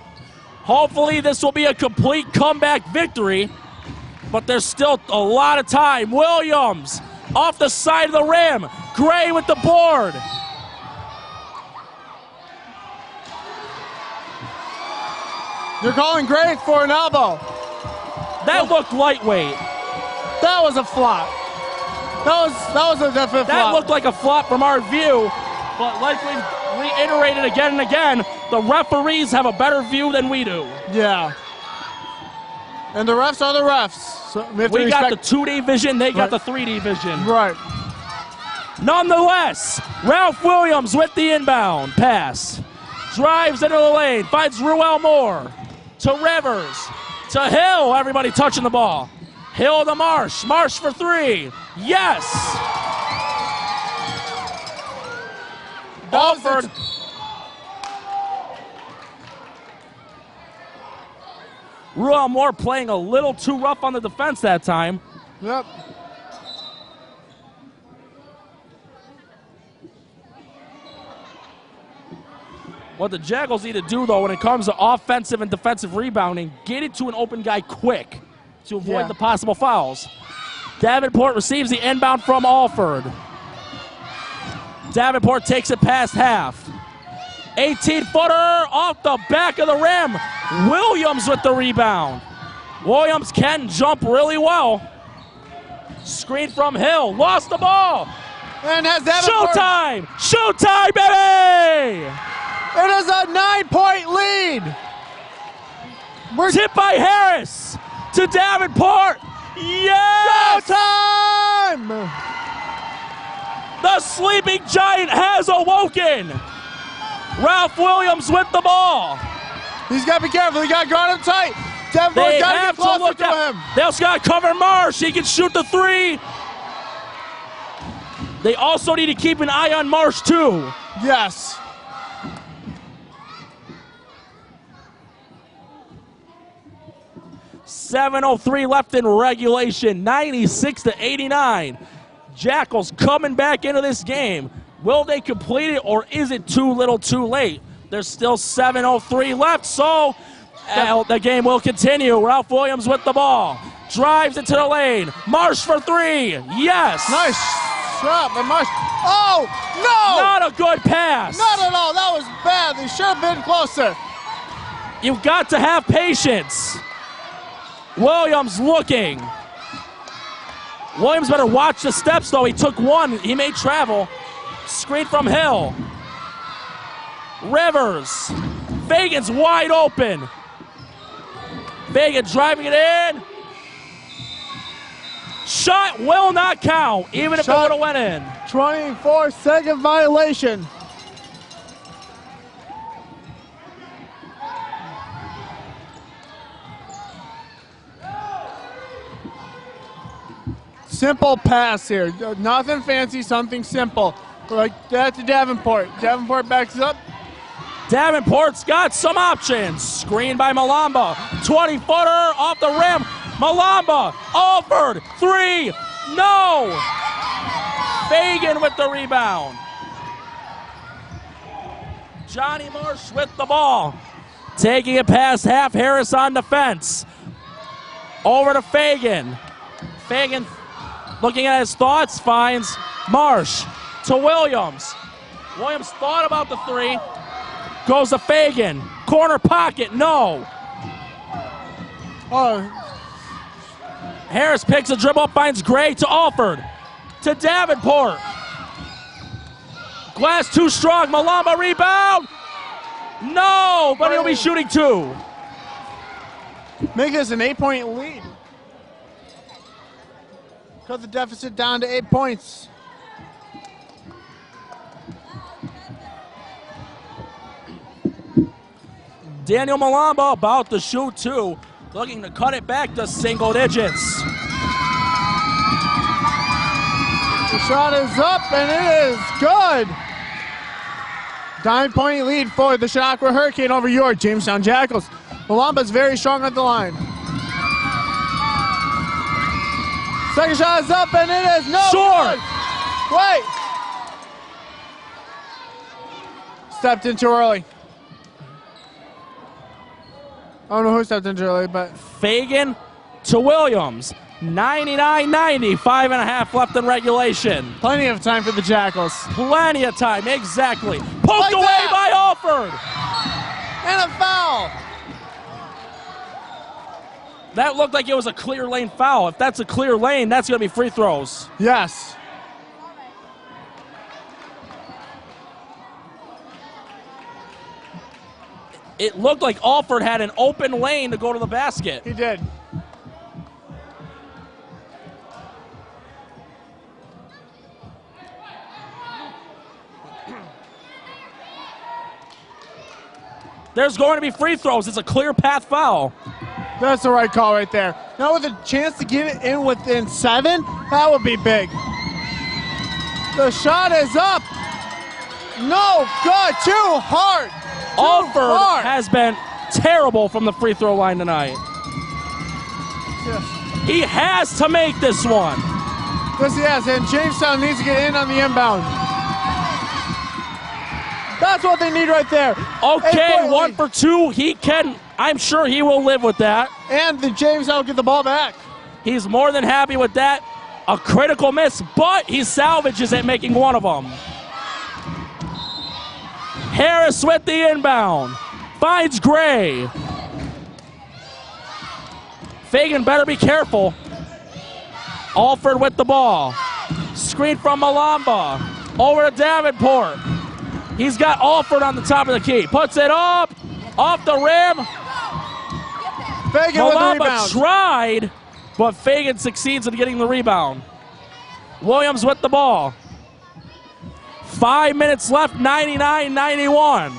Hopefully this will be a complete comeback victory, but there's still a lot of time. Williams off the side of the rim. Gray with the board. They're calling Gray for an elbow. That looked lightweight. That was a flop. That was a definite flop. That looked like a flop from our view, but like we've reiterated again and again, the referees have a better view than we do. Yeah. And the refs are the refs. So we got the 2D vision, they got the 3D vision. Right. Nonetheless, Ralph Williams with the inbound pass. Drives into the lane, finds Ruel Moore. To Rivers. To Hill, everybody touching the ball. Hill to Marsh. Marsh for three. Yes! Alford. Ruel Moore playing a little too rough on the defense that time. Yep. What the Jackals need to do, though, when it comes to offensive and defensive rebounding, get it to an open guy quick to avoid the possible fouls. Davenport receives the inbound from Alford. Davenport takes it past half. 18-footer off the back of the rim. Williams with the rebound. Williams can jump really well. Screen from Hill. Lost the ball. And has Davenport. Showtime! Showtime, baby! It is a 9-point lead. We're tipped by Harris to Davenport. Yes! Showtime! The sleeping giant has awoken. Ralph Williams with the ball. He's got to be careful. He got to guard him tight. They Davenport's got to have get to closer look to at him. They also got to cover Marsh. He can shoot the three. They also need to keep an eye on Marsh, too. Yes. .703 left in regulation, 96-89. Jackals coming back into this game. Will they complete it, or is it too little too late? There's still 7:03 left, so the game will continue. Ralph Williams with the ball. Drives into the lane. Marsh for three. Yes. Nice shot by Marsh. Oh, no! Not a good pass. Not at all. That was bad. They should have been closer. You've got to have patience. Williams looking. Williams better watch the steps, though. He took one. He may travel. Screen from Hill. Rivers. Fagan's wide open. Fagan driving it in. Shot will not count, even if it would have went in. 24-second violation. Simple pass here. Nothing fancy, something simple. Like that to Davenport. Davenport backs up. Davenport's got some options. Screen by Malamba. 20-footer off the rim. Malamba. Alford. 3. No. Fagan with the rebound. Johnny Marsh with the ball. Taking it past half. Harris on defense. Over to Fagan. Fagan, looking at his thoughts, finds Marsh to Williams. Williams thought about the 3. Goes to Fagan. Corner pocket, no. Harris picks a dribble, finds Gray to Alford. To Davenport. Glass too strong. Malamba rebound. No, but he'll be shooting 2. Make this an 8-point lead. Cut the deficit down to 8 points. Daniel Malamba about to shoot 2. Looking to cut it back to single digits. The shot is up and it is good. 9-point lead for the Chautauqua Hurricane over your Jamestown Jackals. Malamba's very strong at the line. Second shot is up and it is no short. Good. Wait. Stepped in too early. I don't know who stepped in too early, but Fagan to Williams. 99-90, 5.5 left in regulation. Plenty of time for the Jackals. Plenty of time, exactly. Poked like away that. by Alford. And a foul. That looked like it was a clear lane foul. If that's a clear lane, that's going to be free throws. Yes. It looked like Alford had an open lane to go to the basket. He did. There's going to be free throws. It's a clear path foul. That's the right call right there. Now with a chance to get it in within 7, that would be big. The shot is up. No good. Too hard. Alford has been terrible from the free throw line tonight. Yes. He has to make this one. Yes, he has, and Jamestown needs to get in on the inbound. That's what they need right there. Okay, 1 for 2. He can, I'm sure he will live with that. And the Jamestown will get the ball back. He's more than happy with that. A critical miss, but he salvages it, making one of them. Harris with the inbound. Finds Gray. Fagan better be careful. Alford with the ball. Screen from Malamba. Over to Davenport. He's got Alford on the top of the key. Puts it up. Off the rim. Fagan with the Malamba rebound. tried, but Fagan succeeds in getting the rebound. Williams with the ball. 5 minutes left, 99-91.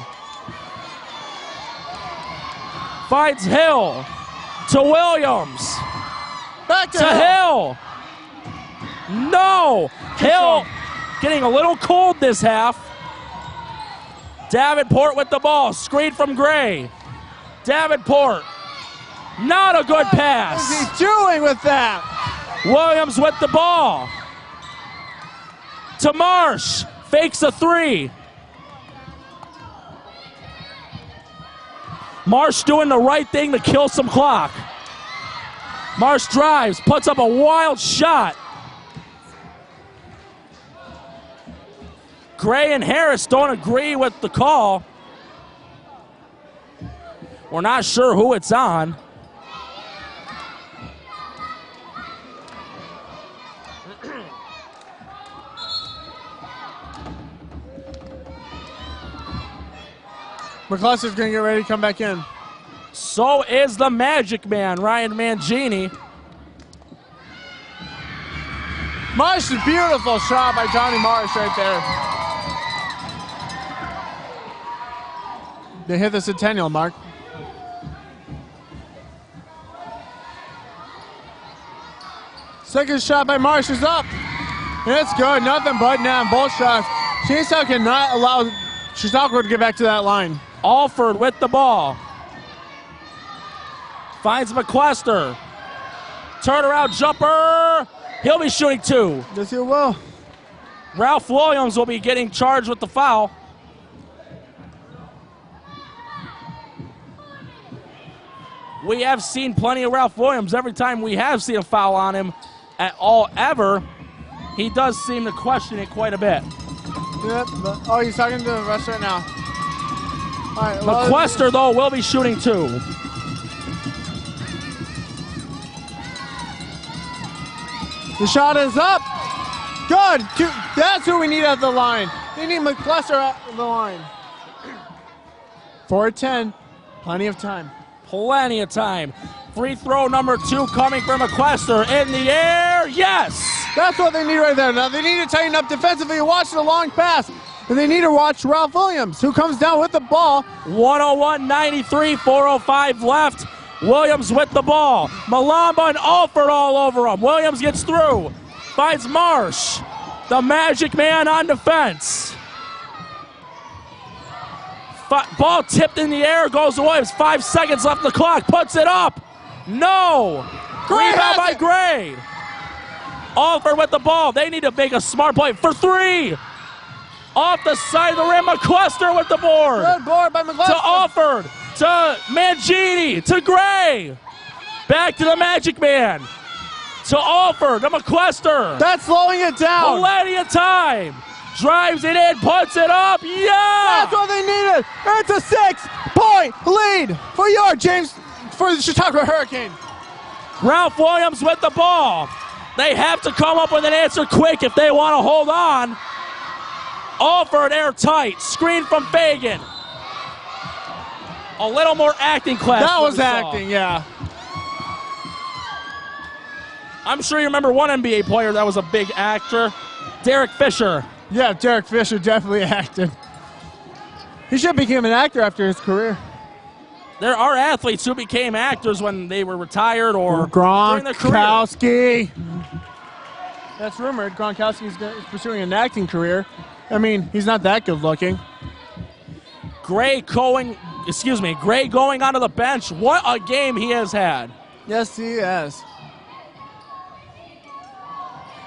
Finds Hill to Williams. Back to Hill. No. Hill getting a little cold this half. Davenport with the ball. Screen from Gray. Davenport. Not a good pass. What is he doing with that? Williams with the ball. To Marsh. Fakes a 3. Marsh doing the right thing to kill some clock. Marsh drives, puts up a wild shot. Gray and Harris don't agree with the call. We're not sure who it's on. McCluster's going to get ready to come back in. So is the Magic Man, Ryan Mangini. Marsh, beautiful shot by Johnny Marsh right there. They hit the centennial mark. Second shot by Marsh is up. And it's good. Nothing but net on both shots. Jamestown cannot allow Chautauqua to get back to that line. Alford with the ball. Finds McQuester. Turnaround jumper. He'll be shooting 2. Yes, he will. Ralph Williams will be getting charged with the foul. We have seen plenty of Ralph Williams. Every time we have seen a foul on him at all ever, he does seem to question it quite a bit. Yep. Oh, he's talking to the refs right now. All right, well, McQuester, though, will be shooting 2. The shot is up. Good. That's who we need at the line. They need McCluster at the line. 4-10. Plenty of time. Plenty of time. Free throw number 2 coming from McQuester. In the air. Yes. That's what they need right there. Now they need to tighten up defensively. Watch the long pass. And they need to watch Ralph Williams, who comes down with the ball. 101-93, 4:05 left. Williams with the ball. Malamba and Alford all over him. Williams gets through. Finds Marsh. The Magic Man on defense. Ball tipped in the air, goes to Williams. 5 seconds left on the clock. Puts it up. No. Gray Rebound by it. Gray. Alford with the ball. They need to make a smart play for 3. Off the side of the rim, McQuester with the board. Good board by McCluster. To Alford, to Mangini, to Gray. Back to the Magic Man. To Alford, to McQuester. That's slowing it down. Plenty of time. Drives it in, puts it up. Yeah! That's what they needed. It's a 6-point lead for the Chautauqua Hurricane. Ralph Williams with the ball. They have to come up with an answer quick if they want to hold on. Alford airtight. Screen from Fagan. A little more acting class. That was acting, yeah. I'm sure you remember one NBA player that was a big actor. Derek Fisher. Yeah, Derek Fisher definitely acted. He should have become an actor after his career. There are athletes who became actors when they were retired or during their career. Gronkowski. That's rumored. Gronkowski is pursuing an acting career. I mean, he's not that good looking. Gray going onto the bench. What a game he has had. Yes, he has.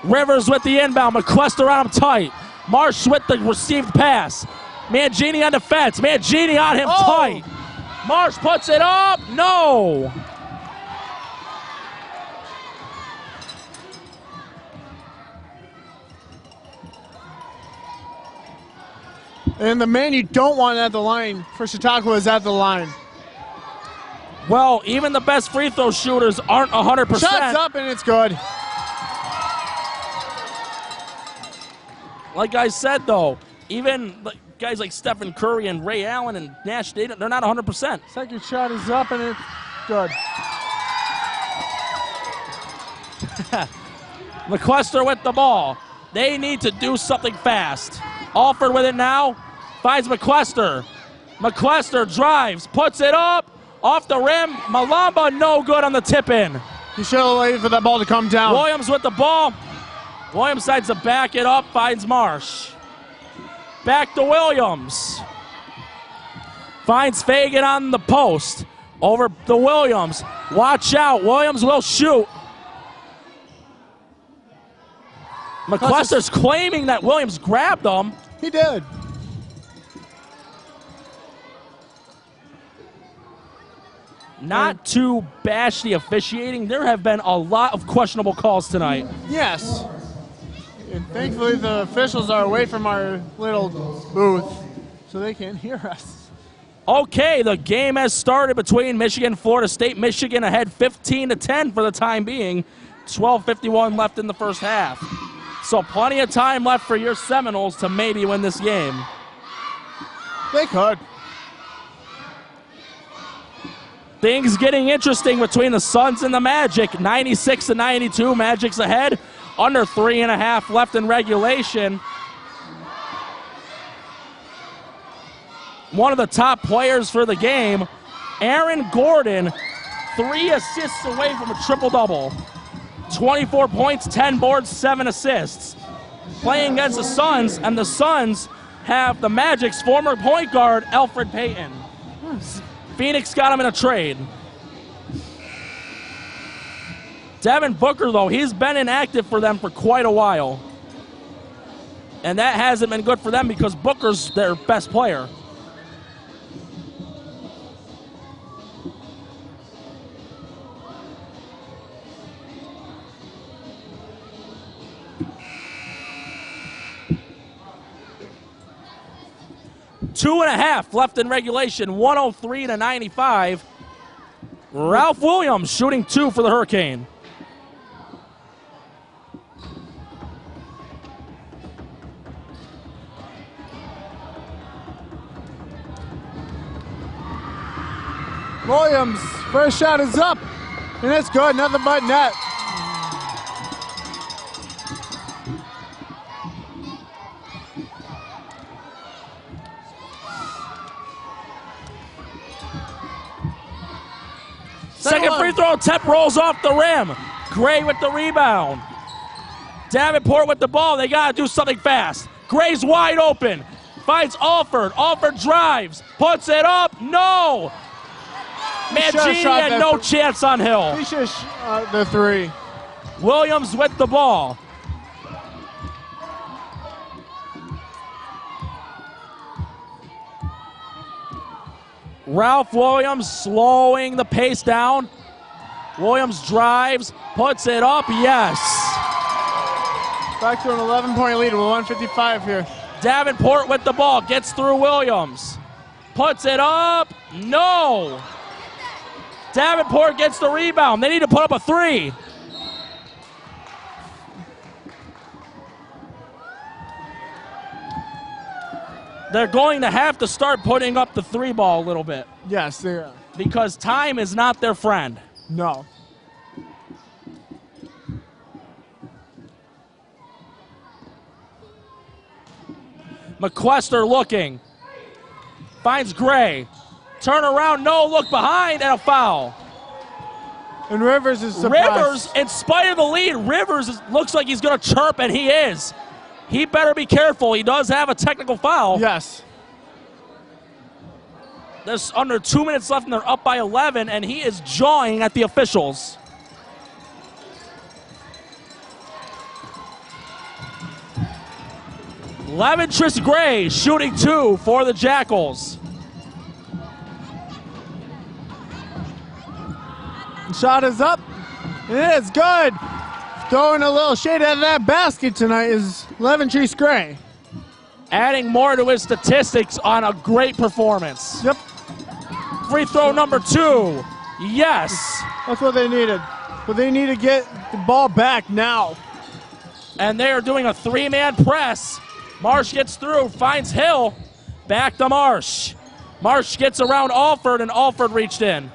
Rivers with the inbound. McQuester on him tight. Marsh with the received pass. Mangini on defense. Mangini on him tight. Marsh puts it up. No. And the man you don't want at the line for Chautauqua is at the line. Well, even the best free throw shooters aren't 100%. Shots up and it's good. Like I said, though, even guys like Stephen Curry and Ray Allen and Nash, they're not 100%. Second shot is up and it's good. McQuester with the ball. They need to do something fast. Alford with it now. Finds McQuester. McQuester drives, puts it up, off the rim. Malamba no good on the tip-in. You should have waited for that ball to come down. Williams with the ball. Williams decides to back it up, finds Marsh. Back to Williams. Finds Fagan on the post. Over to Williams. Watch out, Williams will shoot. McQuester's claiming that Williams grabbed him. He did. Not to bash the officiating, there have been a lot of questionable calls tonight. Yes. And thankfully the officials are away from our little booth so they can't hear us. Okay, the game has started between Michigan and Florida State. Michigan ahead 15-10 for the time being. 12:51 left in the first half. So plenty of time left for your Seminoles to maybe win this game. They could. Things getting interesting between the Suns and the Magic. 96-92, Magic's ahead. Under 3.5 left in regulation. One of the top players for the game, Aaron Gordon, 3 assists away from a triple-double. 24 points, 10 boards, 7 assists. Playing against the Suns, and the Suns have the Magic's former point guard, Elfrid Payton. Phoenix got him in a trade. Devin Booker, though, he's been inactive for them for quite a while. And that hasn't been good for them because Booker's their best player. Two and a half left in regulation, 103-95. Ralph Williams shooting 2 for the Hurricane. Williams, first shot is up, and it's good, nothing but net. Second free throw attempt rolls off the rim. Gray with the rebound. Davenport with the ball. They got to do something fast. Gray's wide open. Finds Alford. Alford drives. Puts it up. No. Mangini had no chance on Hill. He should have the three. Williams with the ball. Ralph Williams slowing the pace down. Williams drives, puts it up, yes. Back to an 11-point lead with 1:55 here. Davenport with the ball, gets through Williams. Puts it up, no. Davenport gets the rebound. They need to put up a three. They're going to have to start putting up the three ball a little bit. Yes, they are. Because time is not their friend. No. McQuester looking. Finds Gray. Turn around, no, look behind, and a foul. And Rivers is surprised. Rivers, in spite of the lead, looks like he's going to chirp, and he is. He better be careful. He does have a technical foul. Yes. There's under 2 minutes left, and they're up by 11, and he is jawing at the officials. Leventress Gray shooting 2 for the Jackals. Shot is up. It is good. Throwing a little shade out of that basket tonight is Leventress Gray. Adding more to his statistics on a great performance. Yep. Free throw number 2. Yes. That's what they needed. But they need to get the ball back now. And they are doing a 3-man press. Marsh gets through, finds Hill. Back to Marsh. Marsh gets around Alford, and Alford reached in.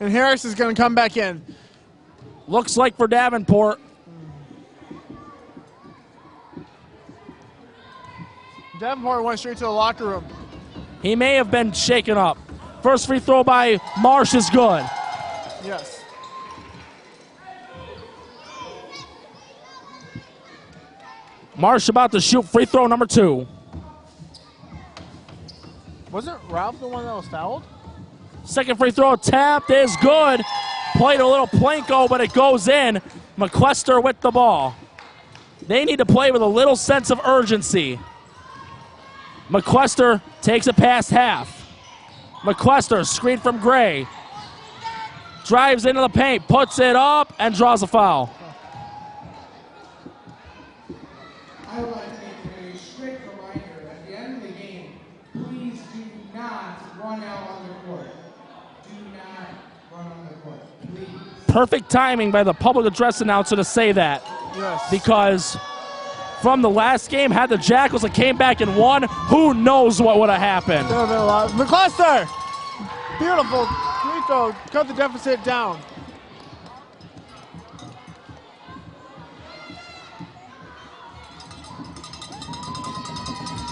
And Harris is going to come back in. Looks like for Davenport. Davenport went straight to the locker room. He may have been shaken up. First free throw by Marsh is good. Yes. Marsh about to shoot free throw number 2. Wasn't Ralph the one that was fouled? Second free throw tapped is good. Played a little Plinko, but it goes in. McQuester with the ball. They need to play with a little sense of urgency. McQuester takes it past half. McQuester, screen from Gray. Drives into the paint, puts it up, and draws a foul. I would like to make a strict reminder at the end of the game, please do not run out on the court. Do not run on the court, please. Perfect timing by the public address announcer to say that. Yes. Because from the last game, had the Jackals that came back and won, who knows what would have happened. McCluster! Beautiful free throw. Cut the deficit down.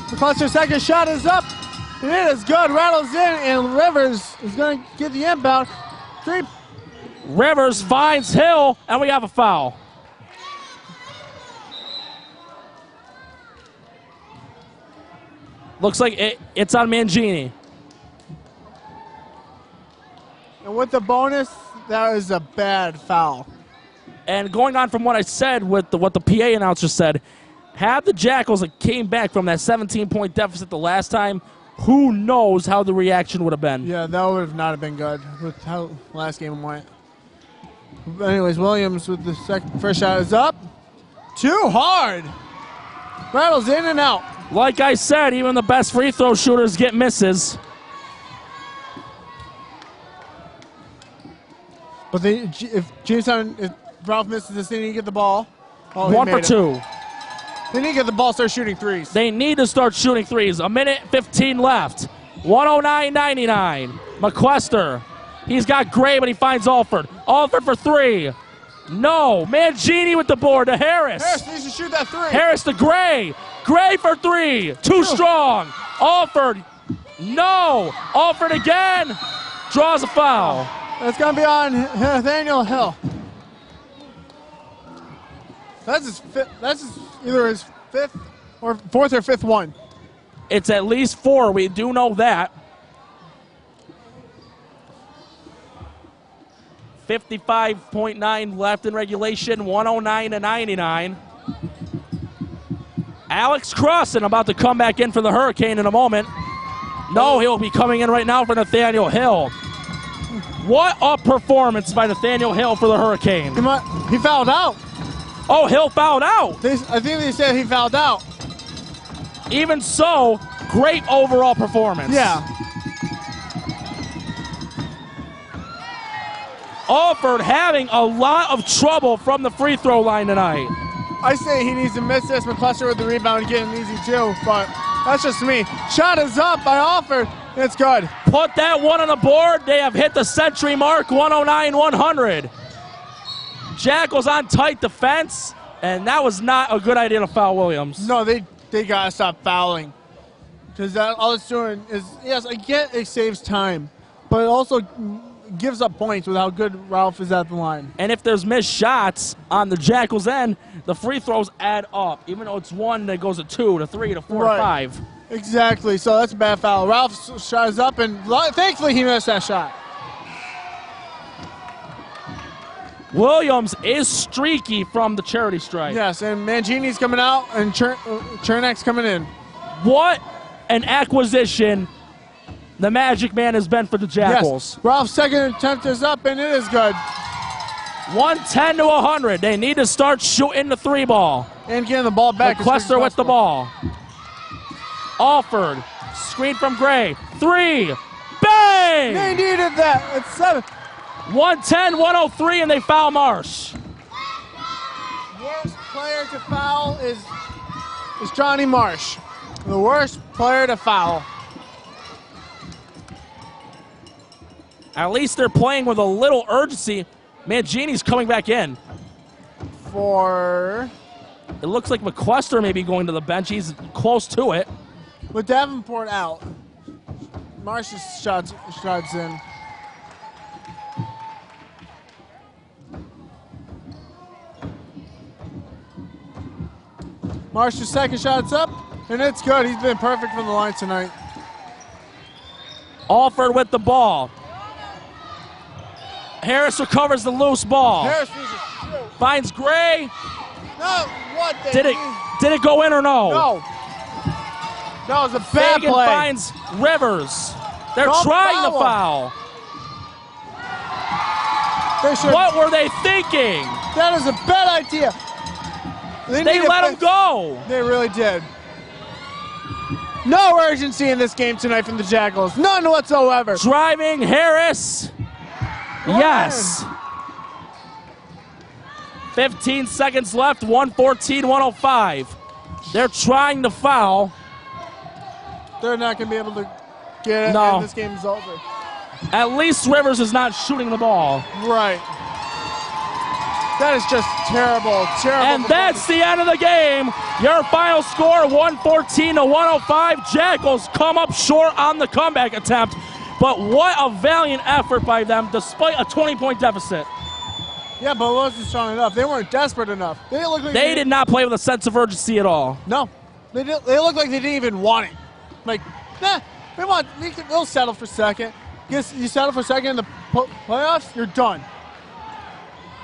McCluster's second shot is up. And it is good. Rattles in, and Rivers is going to get the inbound. Rivers finds Hill, and we have a foul. Looks like it's on Mangini. And with the bonus, that is a bad foul. And going on from what I said with what the PA announcer said, had the Jackals that came back from that 17-point deficit the last time, who knows how the reaction would have been. Yeah, that would have not been good with how last game went. But anyways, Williams with the first shot is up. Too hard. Rattles in and out. Like I said, even the best free throw shooters get misses. But if Ralph misses this, they need to get the ball. Oh, 1 for 2. They need to get the ball, start shooting threes. They need to start shooting threes. A minute 15 left. 109.99. McQuester. He's got Gray, but he finds Alford. Alford for 3. No. Mangini with the board to Harris. Harris needs to shoot that 3. Harris to Gray. Gray for 3. Too strong. Alford. No. Alford again. Draws a foul. That's going to be on Nathaniel Hill. That's either his fourth or fifth one. It's at least 4. We do know that. 55.9 left in regulation. 109-99. Alex Crossan about to come back in for the Hurricane in a moment. No, he'll be coming in right now for Nathaniel Hill. What a performance by Nathaniel Hill for the Hurricane. He fouled out. Oh, Hill fouled out. I think they said he fouled out. Even so, great overall performance. Yeah. Alford having a lot of trouble from the free throw line tonight. I say he needs to miss this. McCluster with the rebound, getting easy too, but that's just me. Shot is up by Alford. It's good. Put that one on the board. They have hit the century mark, 109-100. Jackals on tight defense, and that was not a good idea to foul Williams. No, they got to stop fouling. Because all it's doing is, yes, I get it saves time, but it also gives up points with how good Ralph is at the line. And if there's missed shots on the Jackals' end, the free throws add up. Even though it's 1 that goes to 2 to 3 to 4 to 5. Exactly, so that's a bad foul. Ralph's shot is up, and thankfully he missed that shot. Williams is streaky from the charity stripe. Yes, and Mangini's coming out, and Chernak's coming in. What an acquisition the Magic Man has been for the Jackals. Yes. Ralph's second attempt is up, and it is good. 110-100. They need to start shooting the 3 ball. And getting the ball back. McQuester with the ball. Alford, screen from Gray. 3, bang! They needed that. It's 7. 110-103, and they foul Marsh. Worst player to foul is Johnny Marsh. The worst player to foul. At least they're playing with a little urgency. Mangini's coming back in. It looks like McQuester may be going to the bench. He's close to it. With Davenport out, Marsh's shots in. Marsh's second shot's up, and it's good. He's been perfect from the line tonight. Alford with the ball. Harris recovers the loose ball. Harris needs to shoot. Finds Gray. No, what? Did it go in or no? No. That was a bad Fagan play. finds Rivers. They're trying to foul. What were they thinking? That is a bad idea. They let him go. They really did. No urgency in this game tonight from the Jackals. None whatsoever. Driving Harris. Yes. 15 seconds left, 114-105. They're trying to foul. They're not going to be able to get it, No. and this game's over. At least Rivers is not shooting the ball. Right. That is just terrible, terrible. And that's the end of the game. Your final score, 114-105. Jackals come up short on the comeback attempt. But what a valiant effort by them despite a 20-point deficit. Yeah, but it wasn't strong enough. They weren't desperate enough. They didn't look like They did not play with a sense of urgency at all. No. They looked like they didn't even want it. Like, we'll settle for second. Guess you settle for second in the playoffs, you're done.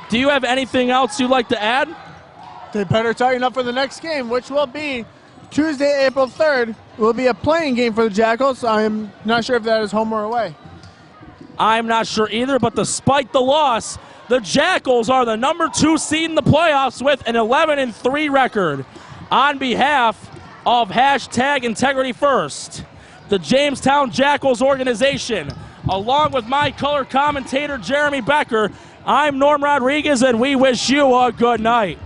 Do you have anything else you'd like to add? They better tighten up for the next game, which will be Tuesday, April 3rd. It will be a playing game for the Jackals. I'm not sure if that is home or away. I'm not sure either, but despite the loss, the Jackals are the number 2 seed in the playoffs with an 11-3 record. On behalf of #IntegrityFirst, the Jamestown Jackals organization, along with my color commentator, Jeremy Becker, I'm Norm Rodriguez, and we wish you a good night.